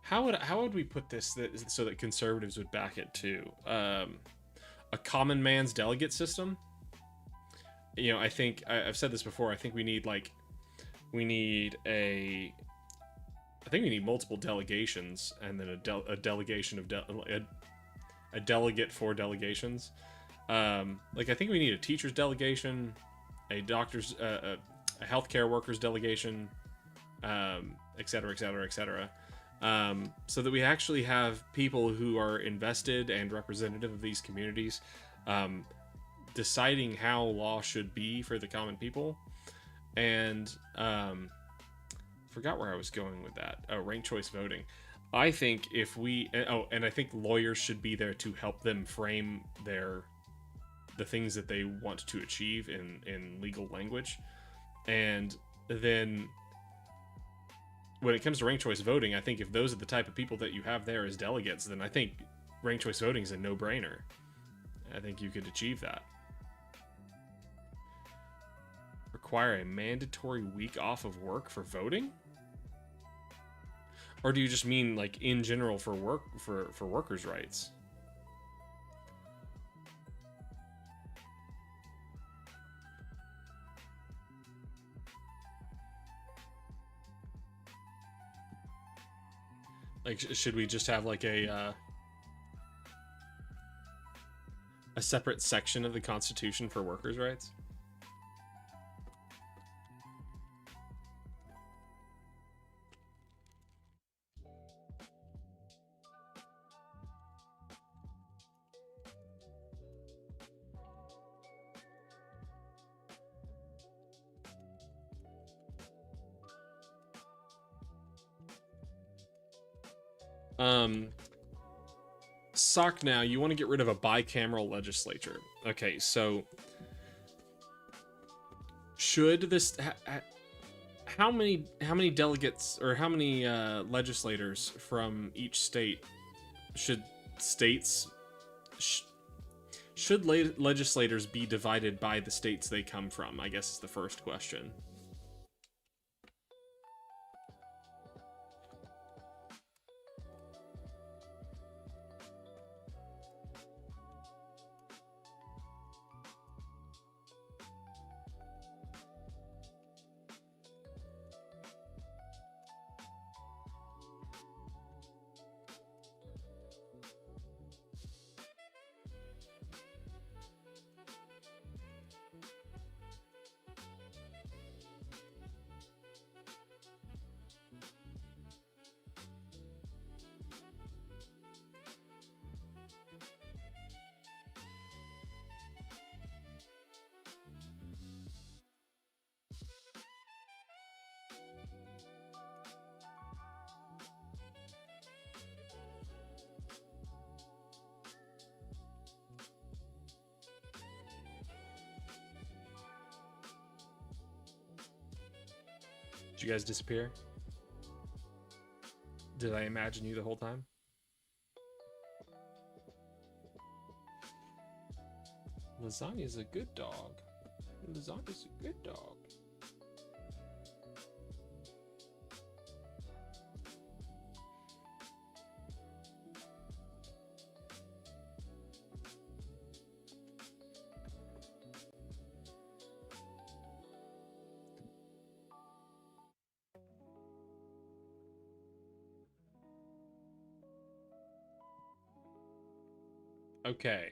how would we put this so that conservatives would back it too? A common man's delegate system. You know, I think I've said this before. I think we need multiple delegations, and then a delegation of a delegate for delegations. Like I think we need a teacher's delegation, a doctor's, a healthcare workers delegation, et cetera, et cetera, et cetera. So that we actually have people who are invested and representative of these communities, deciding how law should be for the common people. And forgot where I was going with that. Ranked choice voting. I think if we and I think lawyers should be there to help them frame the things that they want to achieve in legal language. And then when it comes to ranked choice voting, I think if those are the type of people that you have there as delegates, then I think ranked choice voting is a no-brainer. I think you could achieve that. require a mandatory week off of work for voting? Or do you just mean like in general for workers' rights? Like, should we just have like a separate section of the Constitution for workers' rights? Sock now, you want to get rid of a bicameral legislature. Okay, so should this how many delegates or how many legislators from each state should legislators be divided by the states they come from? I guess is the first question. Did you guys disappear? Did I imagine you the whole time? Lasagna's a good dog. Lasagna's a good dog. Okay.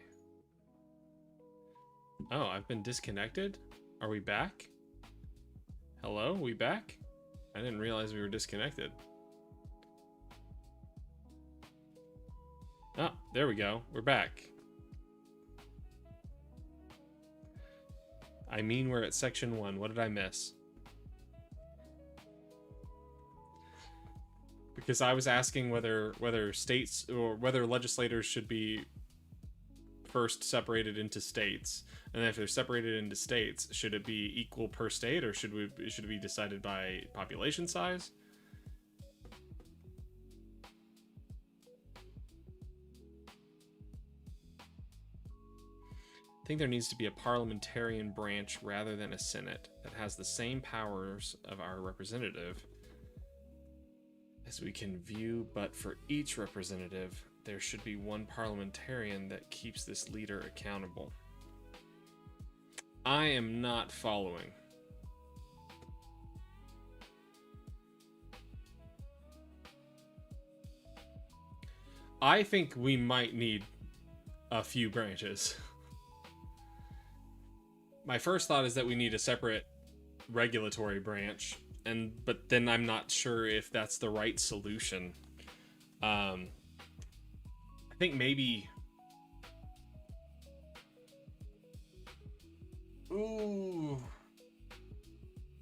Oh, I've been disconnected? Are we back? Hello? We back? I didn't realize we were disconnected. Oh, there we go. We're back. I mean, we're at section 1. What did I miss? Because I was asking whether states or whether legislators should be first separated into states, and then if they're separated into states, should it be equal per state, or should it be decided by population size? I think there needs to be a parliamentarian branch rather than a Senate that has the same powers of our representative as we can view, but for each representative, there should be one parliamentarian that keeps this leader accountable. I am not following. I think we might need a few branches. My first thought is that we need a separate regulatory branch, but then I'm not sure if that's the right solution. I think maybe... Ooh.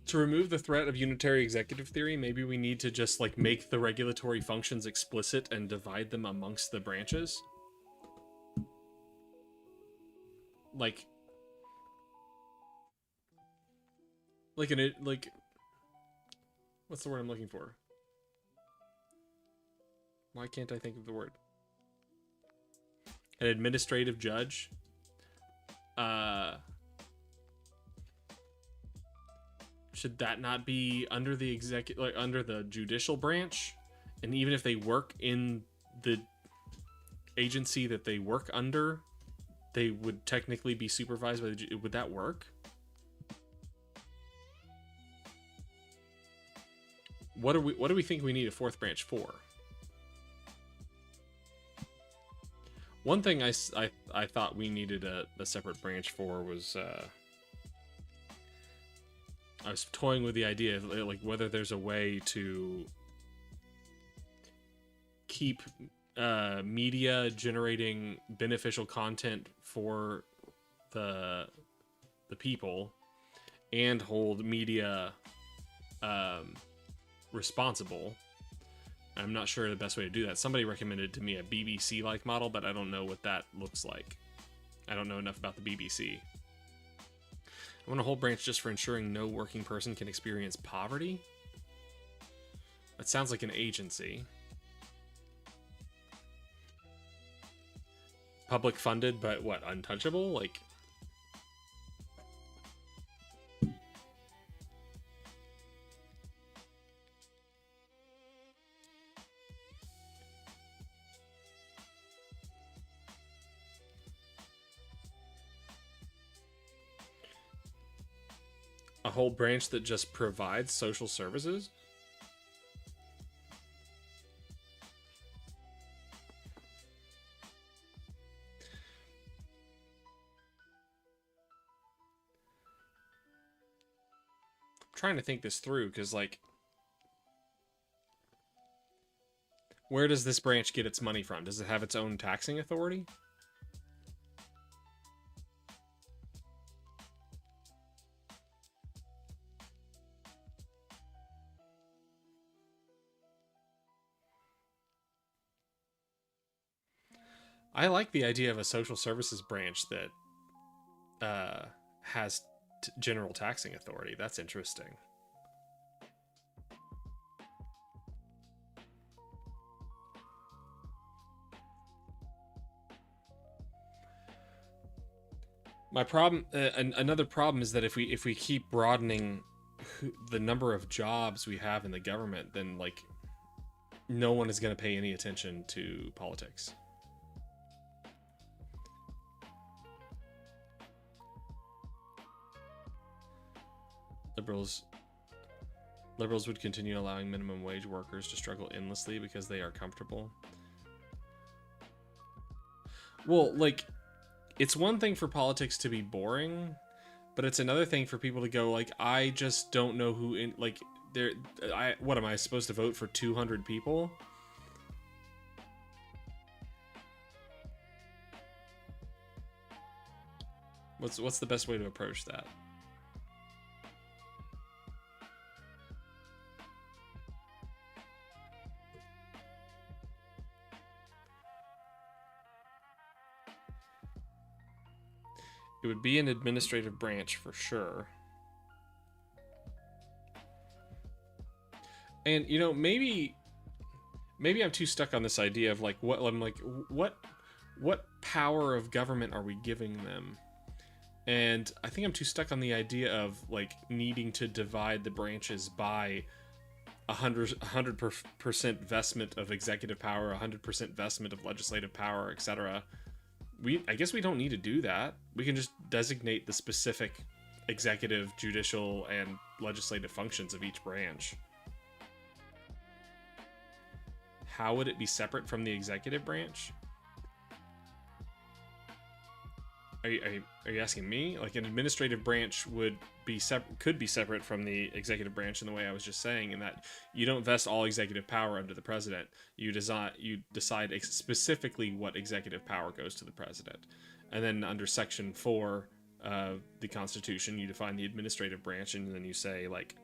To remove the threat of unitary executive theory, maybe we need to just like make the regulatory functions explicit and divide them amongst the branches. Like what's the word I'm looking for? Why can't I think of the word? An administrative judge. should that not be under the under the judicial branch? And even if they work in the agency that they work under, they would technically be supervised by the... Would that work? What do we think we need a fourth branch for? One thing I thought we needed a separate branch for was I was toying with the idea of like whether there's a way to keep media generating beneficial content for the people and hold media responsible. I'm not sure the best way to do that. Somebody recommended to me a BBC-like model, but I don't know what that looks like. I don't know enough about the BBC. I want a whole branch just for ensuring no working person can experience poverty. That sounds like an agency. Public funded, but what, untouchable? Like... a whole branch that just provides social services? I'm trying to think this through, because, like, where does this branch get its money from? Does it have its own taxing authority? I like the idea of a social services branch that has general taxing authority. That's interesting. My problem, another problem is that if we keep broadening the number of jobs we have in the government, then like no one is going to pay any attention to politics. Liberals would continue allowing minimum wage workers to struggle endlessly because they are comfortable. Well, like, it's one thing for politics to be boring, but it's another thing for people to go like, I just don't know who in, like, what am I supposed to vote for 200 people? What's the best way to approach that? It would be an administrative branch for sure. And you know, maybe I'm too stuck on this idea of like what power of government are we giving them? And I think I'm too stuck on the idea of like needing to divide the branches by 100% vestment of executive power, 100% vestment of legislative power, etc. I guess we don't need to do that. We can just designate the specific executive, judicial, and legislative functions of each branch. How would it be separate from the executive branch? Are you asking me? Like, an administrative branch could be separate from the executive branch in the way I was just saying, in that you don't vest all executive power under the president. You decide specifically what executive power goes to the president. And then under Section 4 of the Constitution, you define the administrative branch, and then you say, like,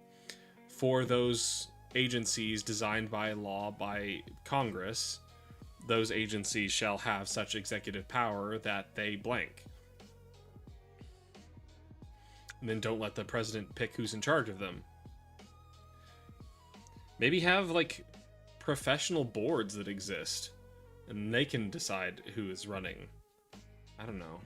for those agencies designed by law by Congress, those agencies shall have such executive power that they blank. And then don't let the president pick who's in charge of them. Maybe have, like, professional boards that exist, and they can decide who is running. I don't know.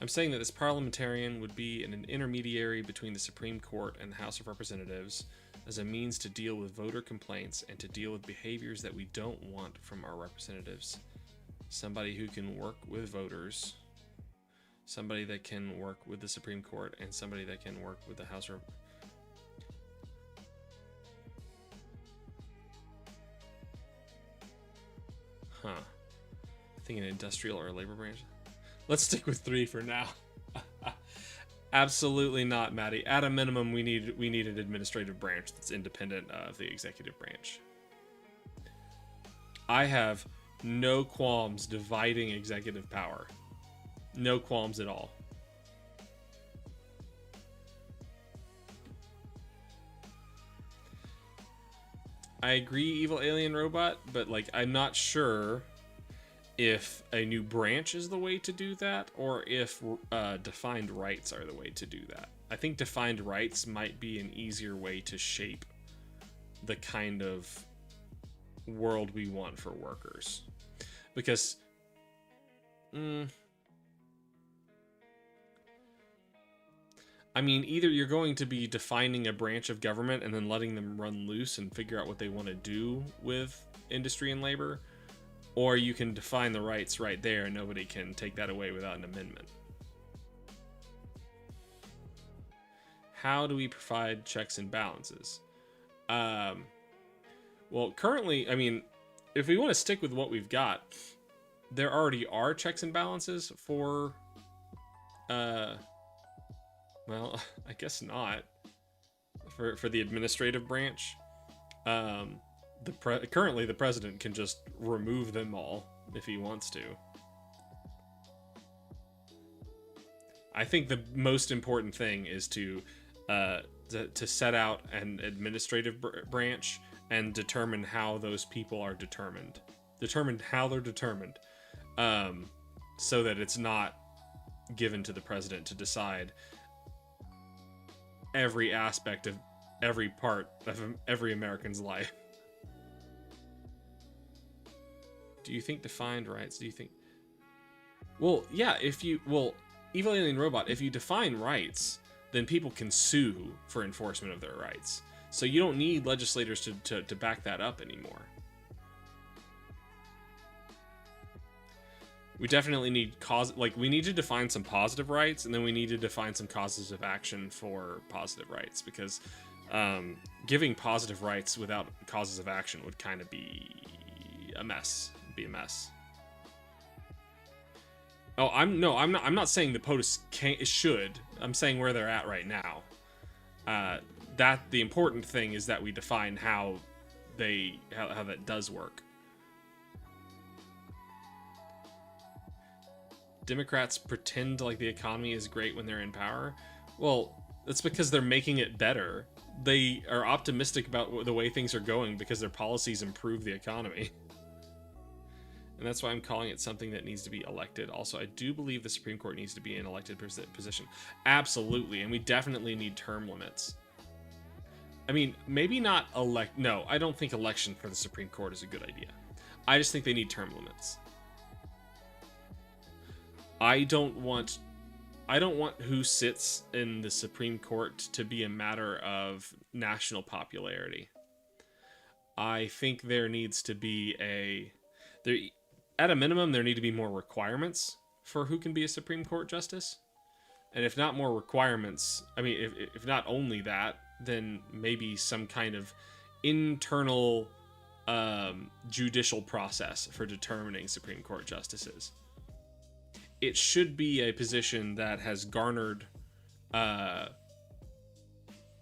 I'm saying that this parliamentarian would be an intermediary between the Supreme Court and the House of Representatives as a means to deal with voter complaints and to deal with behaviors that we don't want from our representatives. Somebody who can work with voters, somebody that can work with the Supreme Court, and somebody that can work with the House of... Huh. I think an industrial or labor branch. Let's stick with 3 for now. Absolutely not, Maddie. At a minimum, we need an administrative branch that's independent of the executive branch. I have no qualms dividing executive power. No qualms at all. I agree, evil alien robot, but like I'm not sure if a new branch is the way to do that, or if defined rights are the way to do that. I think defined rights might be an easier way to shape the kind of world we want for workers. Because... I mean, either you're going to be defining a branch of government and then letting them run loose and figure out what they want to do with industry and labor, or you can define the rights right there and nobody can take that away without an amendment. How do we provide checks and balances? Well, currently, I mean, if we want to stick with what we've got, there already are checks and balances for, well, I guess not. For the administrative branch. Currently, the president can just remove them all if he wants to. I think the most important thing is to set out an administrative branch and determine how those people are determined. Determine how they're determined, so that it's not given to the president to decide every aspect of every part of every American's life. Do you think defined rights? Do you think... Well, yeah, evil alien robot, if you define rights, then people can sue for enforcement of their rights. So you don't need legislators to back that up anymore. We definitely need we need to define some positive rights, and then we need to define some causes of action for positive rights, because giving positive rights without causes of action would kind of be a mess. Oh, I'm not saying the POTUS should. I'm saying where they're at right now. That the important thing is that we define how that does work. Democrats pretend like the economy is great when they're in power. Well, that's because they're making it better. They are optimistic about the way things are going because their policies improve the economy. And that's why I'm calling it something that needs to be elected. Also, I do believe the Supreme Court needs to be an elected position. Absolutely, and we definitely need term limits. I mean, maybe not no, I don't think election for the Supreme Court is a good idea. I just think they need term limits. I don't want who sits in the Supreme Court to be a matter of national popularity. I think there needs to be at a minimum, there need to be more requirements for who can be a Supreme Court justice. And if not more requirements, I mean, if not only that, then maybe some kind of internal judicial process for determining Supreme Court justices. It should be a position that has garnered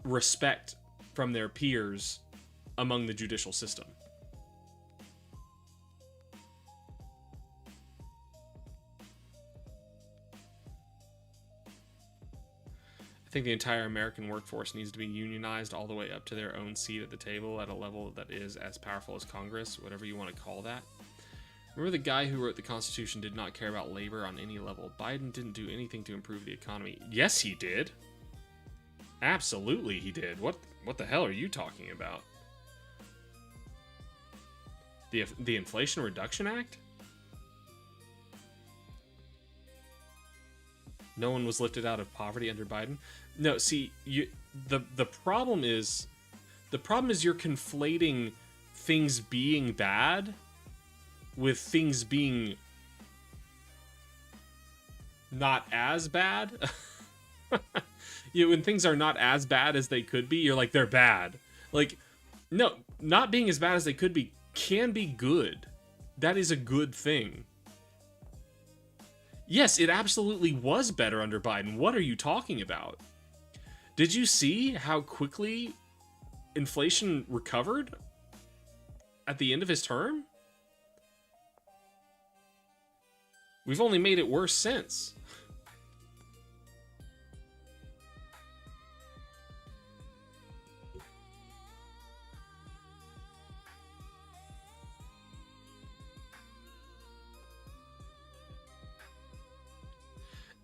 respect from their peers among the judicial system. I think the entire American workforce needs to be unionized all the way up to their own seat at the table at a level that is as powerful as Congress, whatever you want to call that. Remember, the guy who wrote the Constitution did not care about labor on any level. Biden didn't do anything to improve the economy. Yes, he did. Absolutely, he did. What the hell are you talking about? The Inflation Reduction Act? No one was lifted out of poverty under Biden. No, see, the problem is you're conflating things being bad with things being not as bad. When things are not as bad as they could be, you're like, they're bad. Like, no, not being as bad as they could be can be good. That is a good thing. Yes, it absolutely was better under Biden. What are you talking about? Did you see how quickly inflation recovered at the end of his term? We've only made it worse since.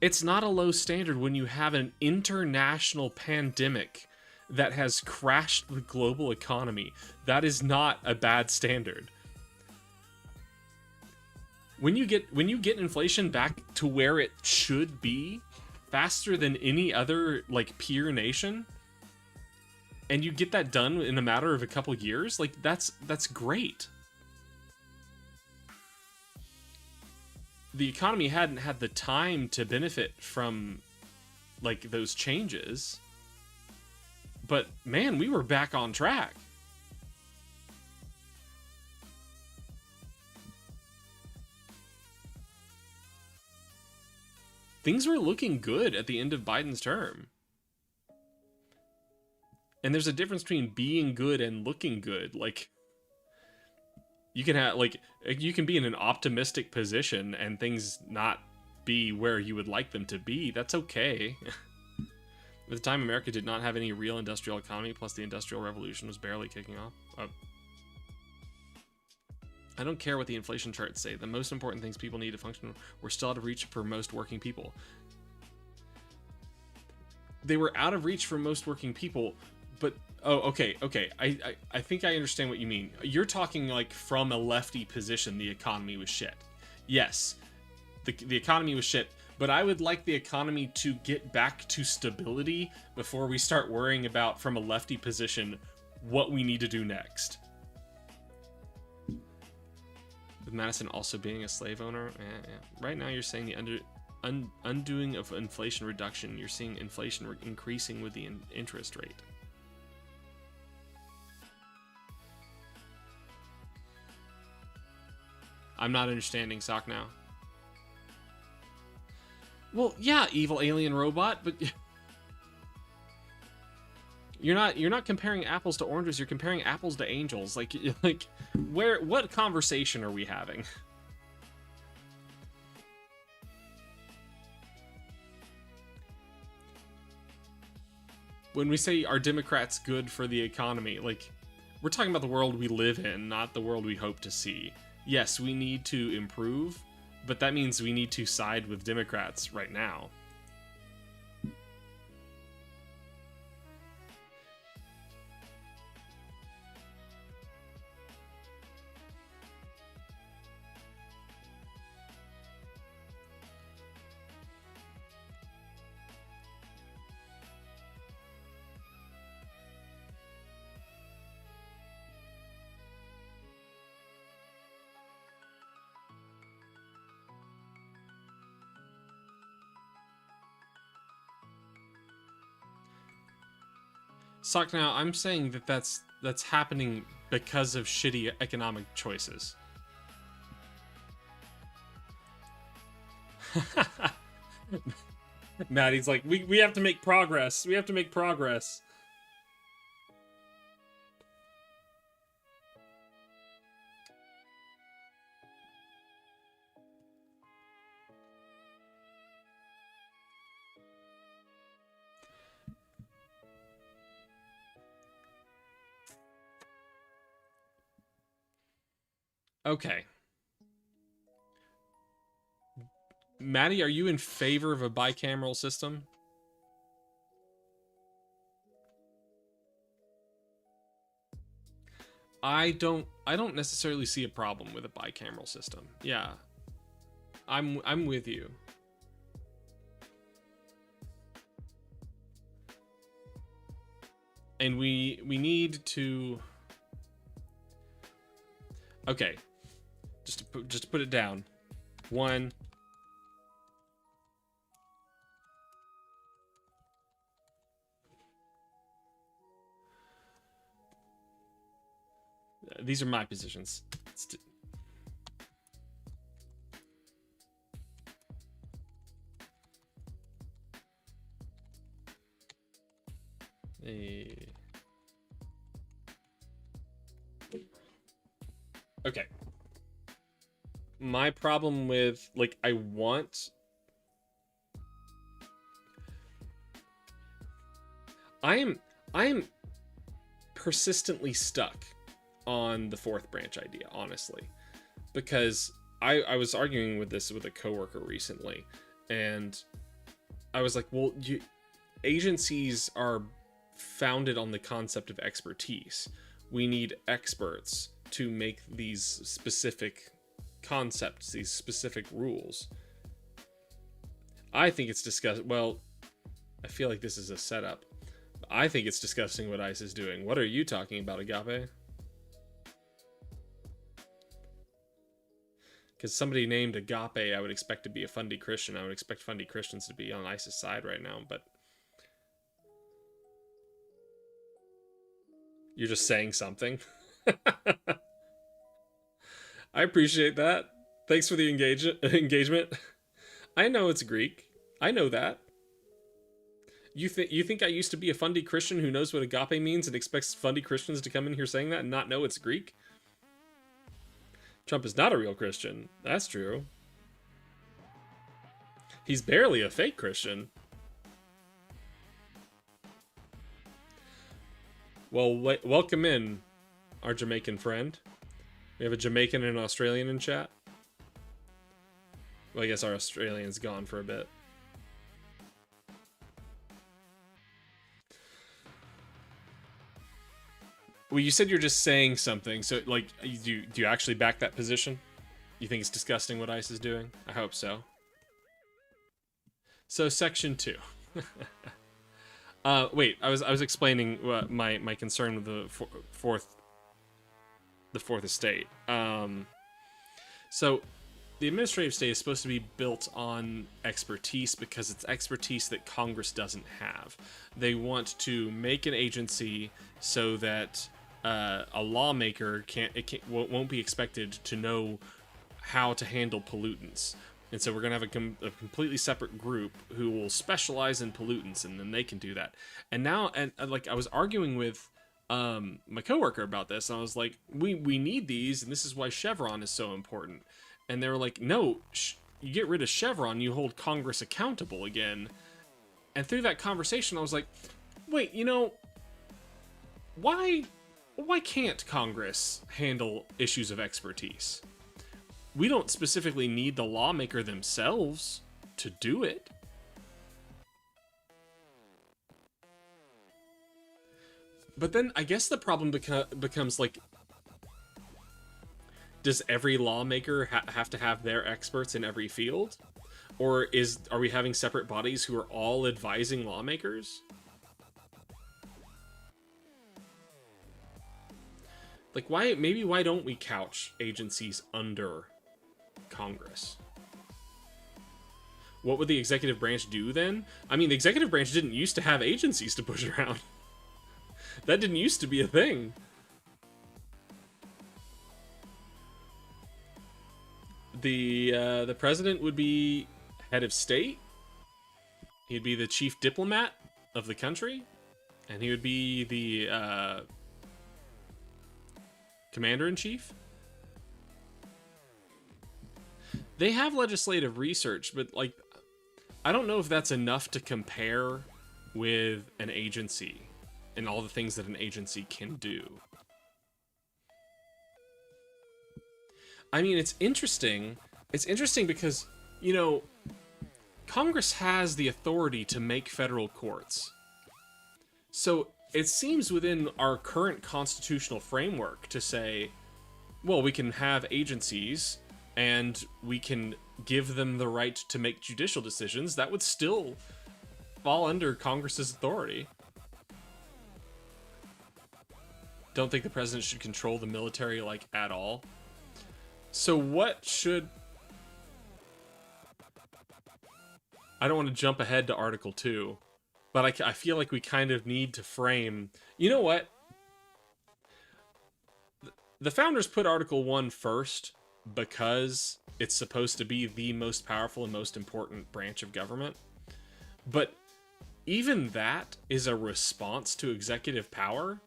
It's not a low standard when you have an international pandemic that has crashed the global economy. That is not a bad standard. When you get inflation back to where it should be, faster than any other like peer nation, and you get that done in a matter of a couple years, like that's great. The economy hadn't had the time to benefit from like those changes, but man, we were back on track. Things were looking good at the end of Biden's term. And there's a difference between being good and looking good. Like, you can have, like, you can be in an optimistic position and things not be where you would like them to be. That's okay. At the time, America did not have any real industrial economy, plus the Industrial Revolution was barely kicking off. I don't care what the inflation charts say. The most important things people need to function were still out of reach for most working people. They were out of reach for most working people, but okay. I think I understand what you mean. You're talking like from a lefty position, the economy was shit. Yes, the economy was shit, but I would like the economy to get back to stability before we start worrying about, from a lefty position, what we need to do next. With Madison also being a slave owner, right now you're saying the undoing of inflation reduction. You're seeing inflation increasing with the interest rate. I'm not understanding Sock now. Well, yeah, evil alien robot, but you're not comparing apples to oranges. You're comparing apples to angels. Like what conversation are we having? When we say are Democrats good for the economy, like, we're talking about the world we live in, not the world we hope to see. Yes, we need to improve, but that means we need to side with Democrats right now. Sock, now I'm saying that that's happening because of shitty economic choices. Maddie's like, we have to make progress. We have to make progress. Okay. Maddie, are you in favor of a bicameral system? I don't necessarily see a problem with a bicameral system. Yeah. I'm with you. And we need to... Okay. Just to put it down. 1... These are my positions. Okay. My problem with, like, I am persistently stuck on the fourth branch idea, honestly, because I was arguing with this with a coworker recently, and I was like, well, agencies are founded on the concept of expertise. We need experts to make these specific concepts, these specific rules. I think it's disgusting. Well, I feel like this is a setup. I think it's disgusting what ICE is doing. What are you talking about, Agape? Because somebody named Agape, I would expect to be a fundy Christian. I would expect fundy Christians to be on ICE's side right now, but... You're just saying something. I appreciate that. Thanks for the engagement. I know it's Greek. I know that. You think I used to be a fundy Christian who knows what agape means and expects fundy Christians to come in here saying that and not know it's Greek? Trump is not a real Christian. That's true. He's barely a fake Christian. Well, welcome in, our Jamaican friend. We have a Jamaican and an Australian in chat. Well, I guess our Australian's gone for a bit. Well, you said you're just saying something, so, like, do you actually back that position? You think it's disgusting what ICE is doing? I hope so. So, section 2. Wait, I was explaining my concern with the fourth estate. So the administrative state is supposed to be built on expertise because it's expertise that Congress doesn't have. They want to make an agency so that a lawmaker won't be expected to know how to handle pollutants. And so we're going to have a completely separate group who will specialize in pollutants, and then they can do that. And now, like, I was arguing with my coworker about this, and I was like, we need these, and this is why Chevron is so important. And they were like, no, you get rid of Chevron, you hold Congress accountable again. And through that conversation, I was like, wait, you know, why can't Congress handle issues of expertise? We don't specifically need the lawmaker themselves to do it. But then I guess the problem becomes, like, does every lawmaker have to have their experts in every field? Or are we having separate bodies who are all advising lawmakers? Like, why don't we couch agencies under Congress? What would the executive branch do then? I mean, the executive branch didn't used to have agencies to push around. That didn't used to be a thing. The president would be head of state. He'd be the chief diplomat of the country, and he would be the commander-in-chief. They have legislative research, but, like, I don't know if that's enough to compare with an agency and all the things that an agency can do. I mean, it's interesting. It's interesting because, you know, Congress has the authority to make federal courts. So it seems within our current constitutional framework to say, well, we can have agencies and we can give them the right to make judicial decisions. That would still fall under Congress's authority. don't think the president should control the military, like, at all. So what should... I don't want to jump ahead to Article 2, but I feel like we kind of need to frame... You know what? The founders put Article 1 first because it's supposed to be the most powerful and most important branch of government. But even that is a response to executive power.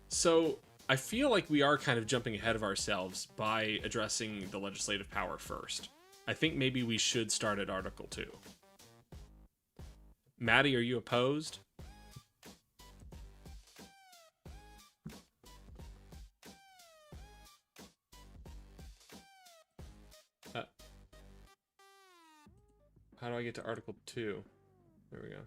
So I feel like we are kind of jumping ahead of ourselves by addressing the legislative power first. I think maybe we should start at Article 2. Maddie, are you opposed? How do I get to Article 2? There we go.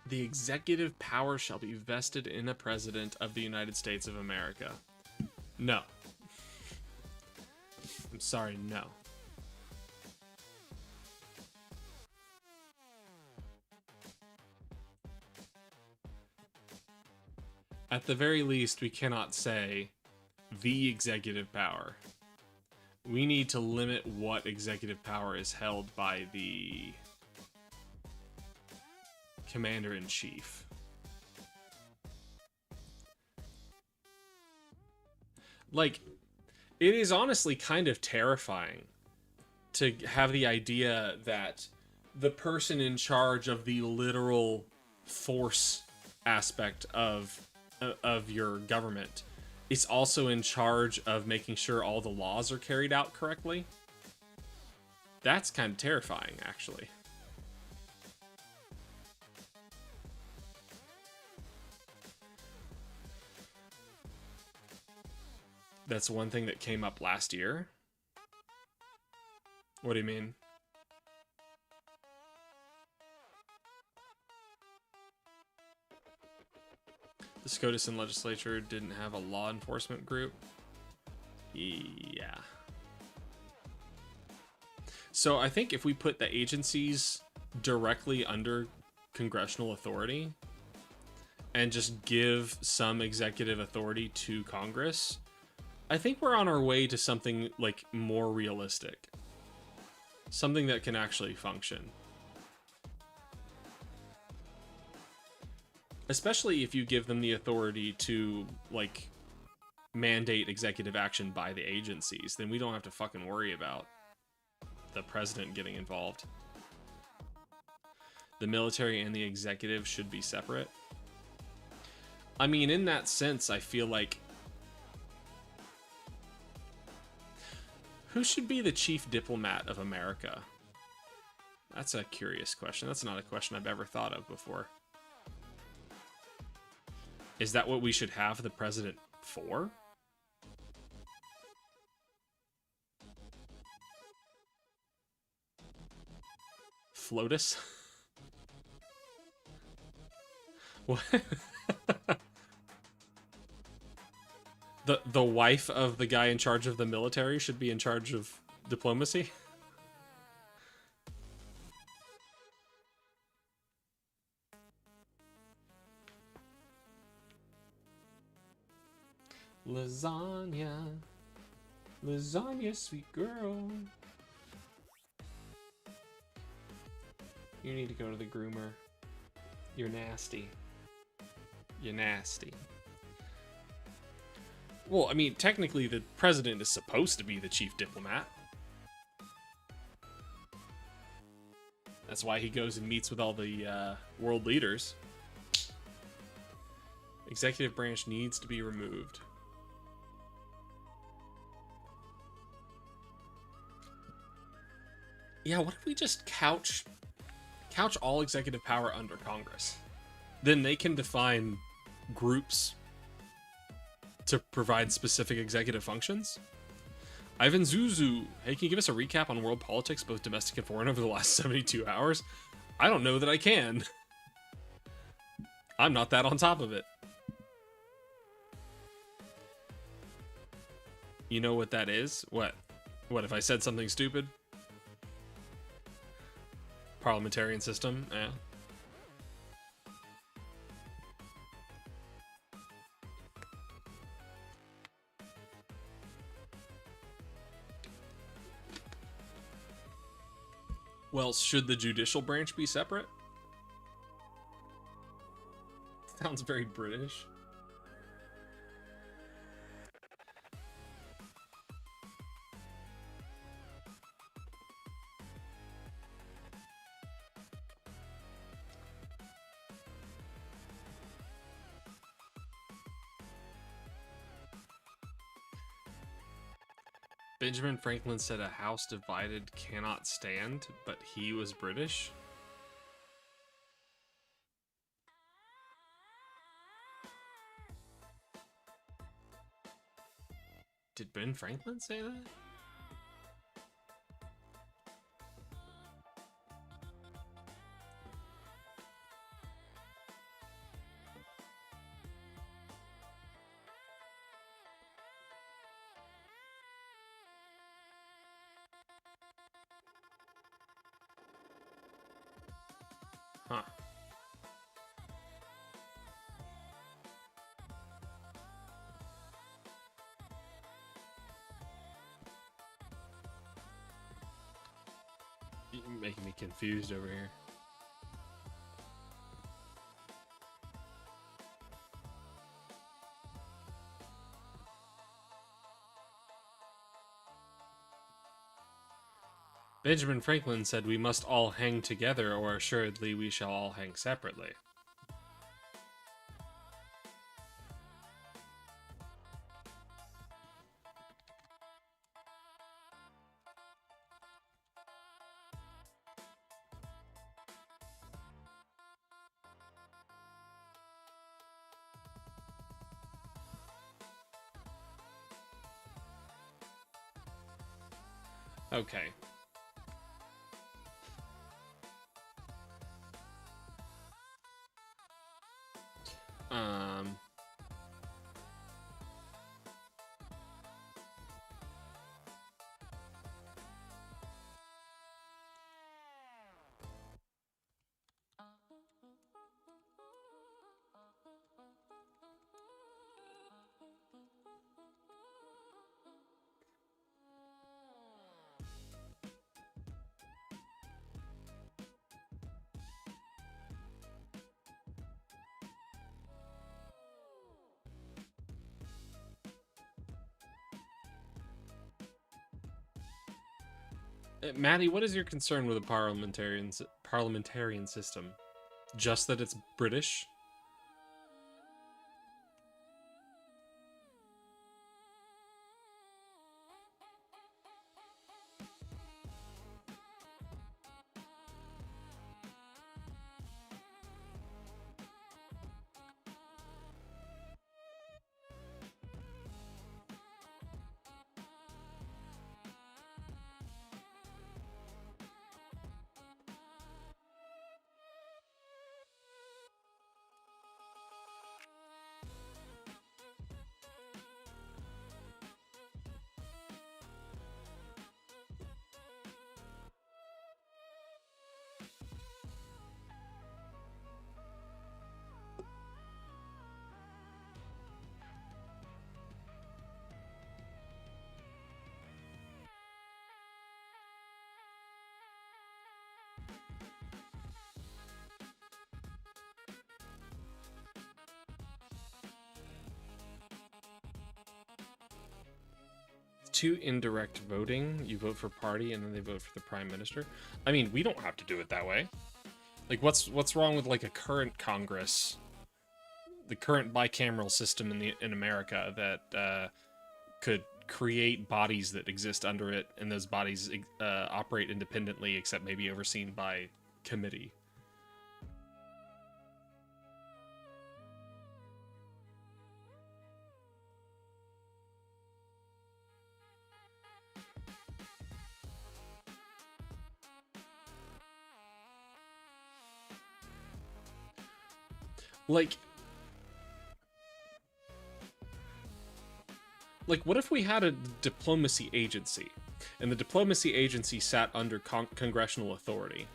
The executive power shall be vested in a president of the United States of America. No. I'm sorry, no. At the very least, we cannot say the executive power. We need to limit what executive power is held by the commander-in-chief. Like, it is honestly kind of terrifying to have the idea that the person in charge of the literal force aspect of your government is also in charge of making sure all the laws are carried out correctly. That's kind of terrifying, actually. That's one thing that came up last year. What do you mean? The Scotusan legislature didn't have a law enforcement group. Yeah. So I think if we put the agencies directly under congressional authority and just give some executive authority to Congress, I think we're on our way to something like more realistic. Something that can actually function. Especially if you give them the authority to, like, mandate executive action by the agencies, then we don't have to fucking worry about the president getting involved. The military and the executive should be separate. I mean, in that sense, I feel like... Who should be the chief diplomat of America? That's a curious question. That's not a question I've ever thought of before. Is that what we should have the president for? FLOTUS? What? The wife of the guy in charge of the military should be in charge of diplomacy? Lasagna. Lasagna, sweet girl. You need to go to the groomer. You're nasty. You're nasty. Well, I mean, technically the president is supposed to be the chief diplomat. That's why he goes and meets with all the world leaders. Executive branch needs to be removed. Yeah, what if we just couch all executive power under Congress? Then they can define groups to provide specific executive functions. Ivan Zuzu, hey, can you give us a recap on world politics, both domestic and foreign, over the last 72 hours? I don't know that I can. I'm not that on top of it. You know what that is? What? What, if I said something stupid? Parliamentarian system, yeah. Well, should the judicial branch be separate? Sounds very British. Benjamin Franklin said a house divided cannot stand, but he was British. Did Ben Franklin say that? Huh. You're making me confused over here. Benjamin Franklin said we must all hang together, or assuredly we shall all hang separately. Okay. Um... Maddie, what is your concern with a parliamentarian system? Just that it's British? To indirect voting, you vote for party and then they vote for the prime minister. I mean, we don't have to do it that way. Like, what's wrong with like a current Congress, the current bicameral system in America that could create bodies that exist under it, and those bodies operate independently, except maybe overseen by committee. Like, what if we had a diplomacy agency, and the diplomacy agency sat under congressional authority,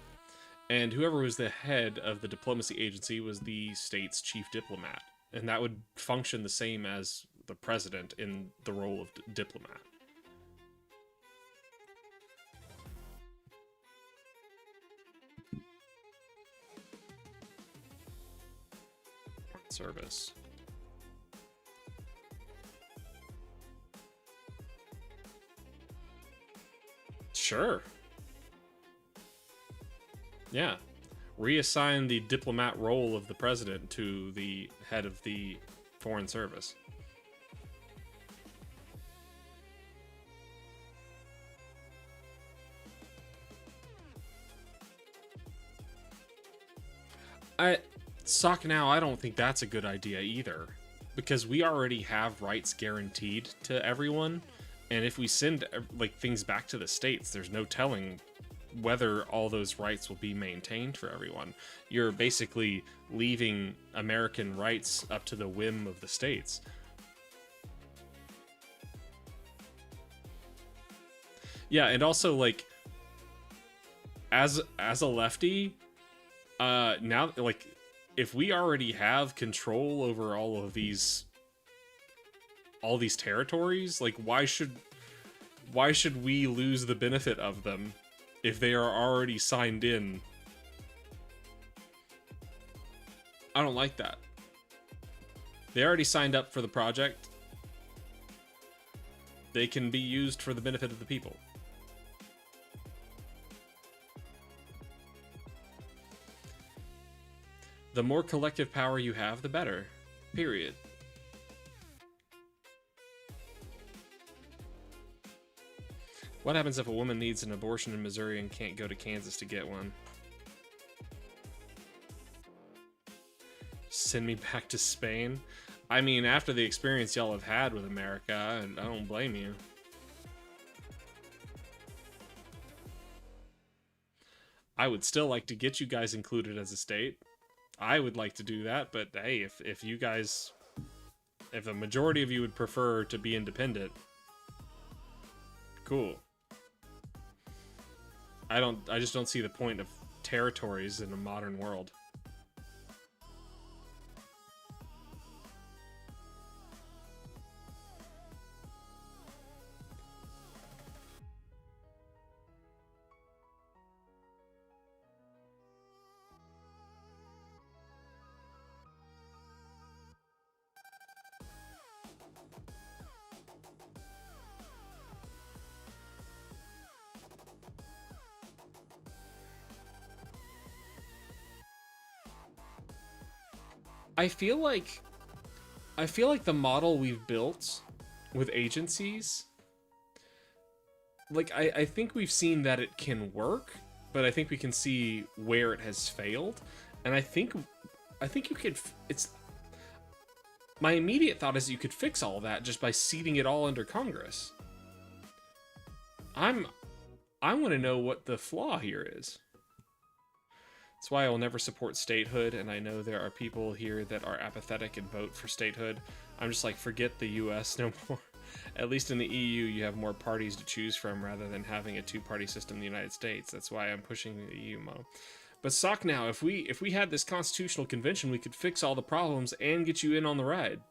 and whoever was the head of the diplomacy agency was the state's chief diplomat, and that would function the same as the president in the role of diplomat. service. Sure. Yeah. Reassign the diplomat role of the president to the head of the foreign service. Sock now, I don't think that's a good idea either, because we already have rights guaranteed to everyone, and if we send like things back to the states, there's no telling whether all those rights will be maintained for everyone. You're basically leaving American rights up to the whim of the states. Yeah, and also like as a lefty, now like if we already have control over all these territories, like why should we lose the benefit of them if they are already signed in? I don't like that. They already signed up for the project. They can be used for the benefit of the people. The more collective power you have, the better. Period. What happens if a woman needs an abortion in Missouri and can't go to Kansas to get one? Send me back to Spain? I mean, after the experience y'all have had with America, I don't blame you. I would still like to get you guys included as a state. I would like to do that, but hey, if you guys, if the majority of you would prefer to be independent, cool. I just don't see the point of territories in a modern world. I feel like the model we've built with agencies, like I think we've seen that it can work, but I think we can see where it has failed, and I think you could. My immediate thought is you could fix all that just by seating it all under Congress. I want to know what the flaw here is. That's why I will never support statehood, and I know there are people here that are apathetic and vote for statehood. I'm just like, forget the US no more. At least in the EU, you have more parties to choose from rather than having a two-party system in the United States. That's why I'm pushing the EU model. But sock now, if we had this constitutional convention, we could fix all the problems and get you in on the ride.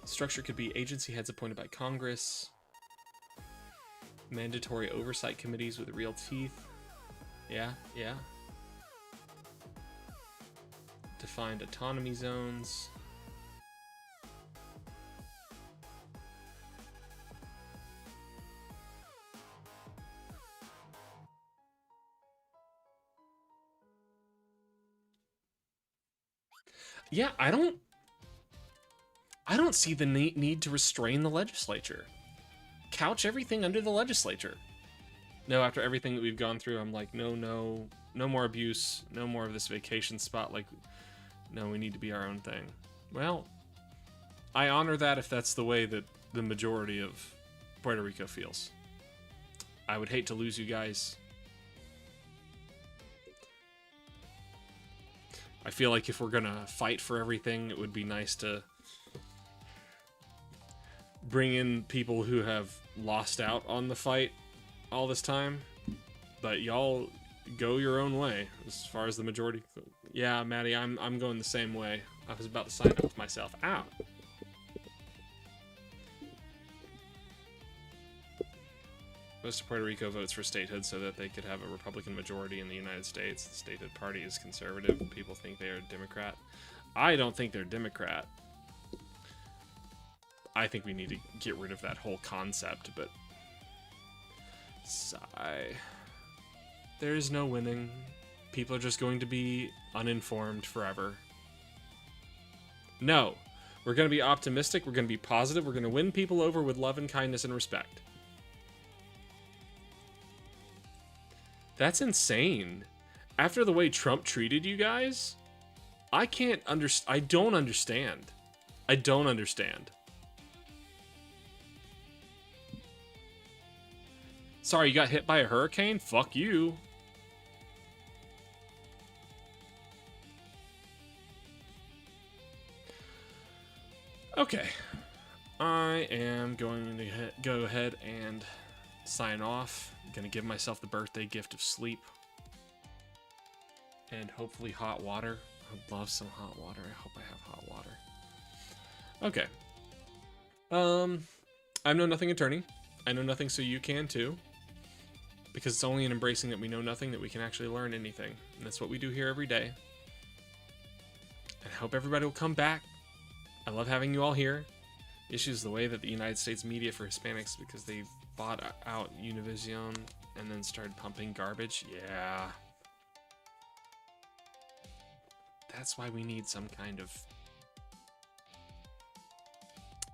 Structure could be agency heads appointed by Congress. Mandatory oversight committees with real teeth. Yeah. Defined autonomy zones. Yeah, I don't see the need to restrain the legislature. Couch everything under the legislature. No, after everything that we've gone through, I'm like, no more abuse, no more of this vacation spot. Like, no, we need to be our own thing. Well, I honor that if that's the way that the majority of Puerto Rico feels. I would hate to lose you guys. I feel like if we're gonna fight for everything, it would be nice to bring in people who have lost out on the fight all this time, but y'all go your own way as far as the majority. Yeah, Maddie, I'm going the same way. I was about to sign up with myself. Ow. Most of Puerto Rico votes for statehood so that they could have a Republican majority in the United States. The statehood party is conservative. People think they are a Democrat. I don't think they're Democrat. I think we need to get rid of that whole concept, but... Sigh. There is no winning. People are just going to be uninformed forever. No. We're going to be optimistic. We're going to be positive. We're going to win people over with love and kindness and respect. That's insane. After the way Trump treated you guys, I don't understand. I don't understand. Sorry, you got hit by a hurricane? Fuck you. Okay. I am going to go ahead and sign off. I'm going to give myself the birthday gift of sleep. And hopefully hot water. I'd love some hot water. I hope I have hot water. Okay. I'm Know Nothing Attorney. I know nothing, so you can too. Because it's only in embracing that we know nothing that we can actually learn anything. And that's what we do here every day. And I hope everybody will come back. I love having you all here. The issue is the way that the United States media for Hispanics, because they bought out Univision and then started pumping garbage. Yeah. That's why we need some kind of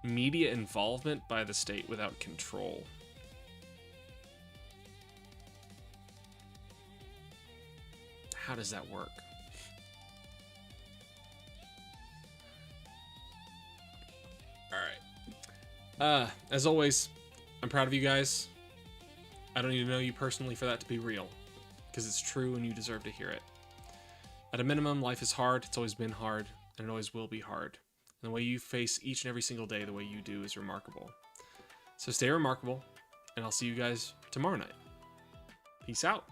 media involvement by the state without control. How does that work? Alright. As always, I'm proud of you guys. I don't need to know you personally for that to be real. Because it's true and you deserve to hear it. At a minimum, life is hard. It's always been hard. And it always will be hard. And the way you face each and every single day, the way you do, is remarkable. So stay remarkable. And I'll see you guys tomorrow night. Peace out.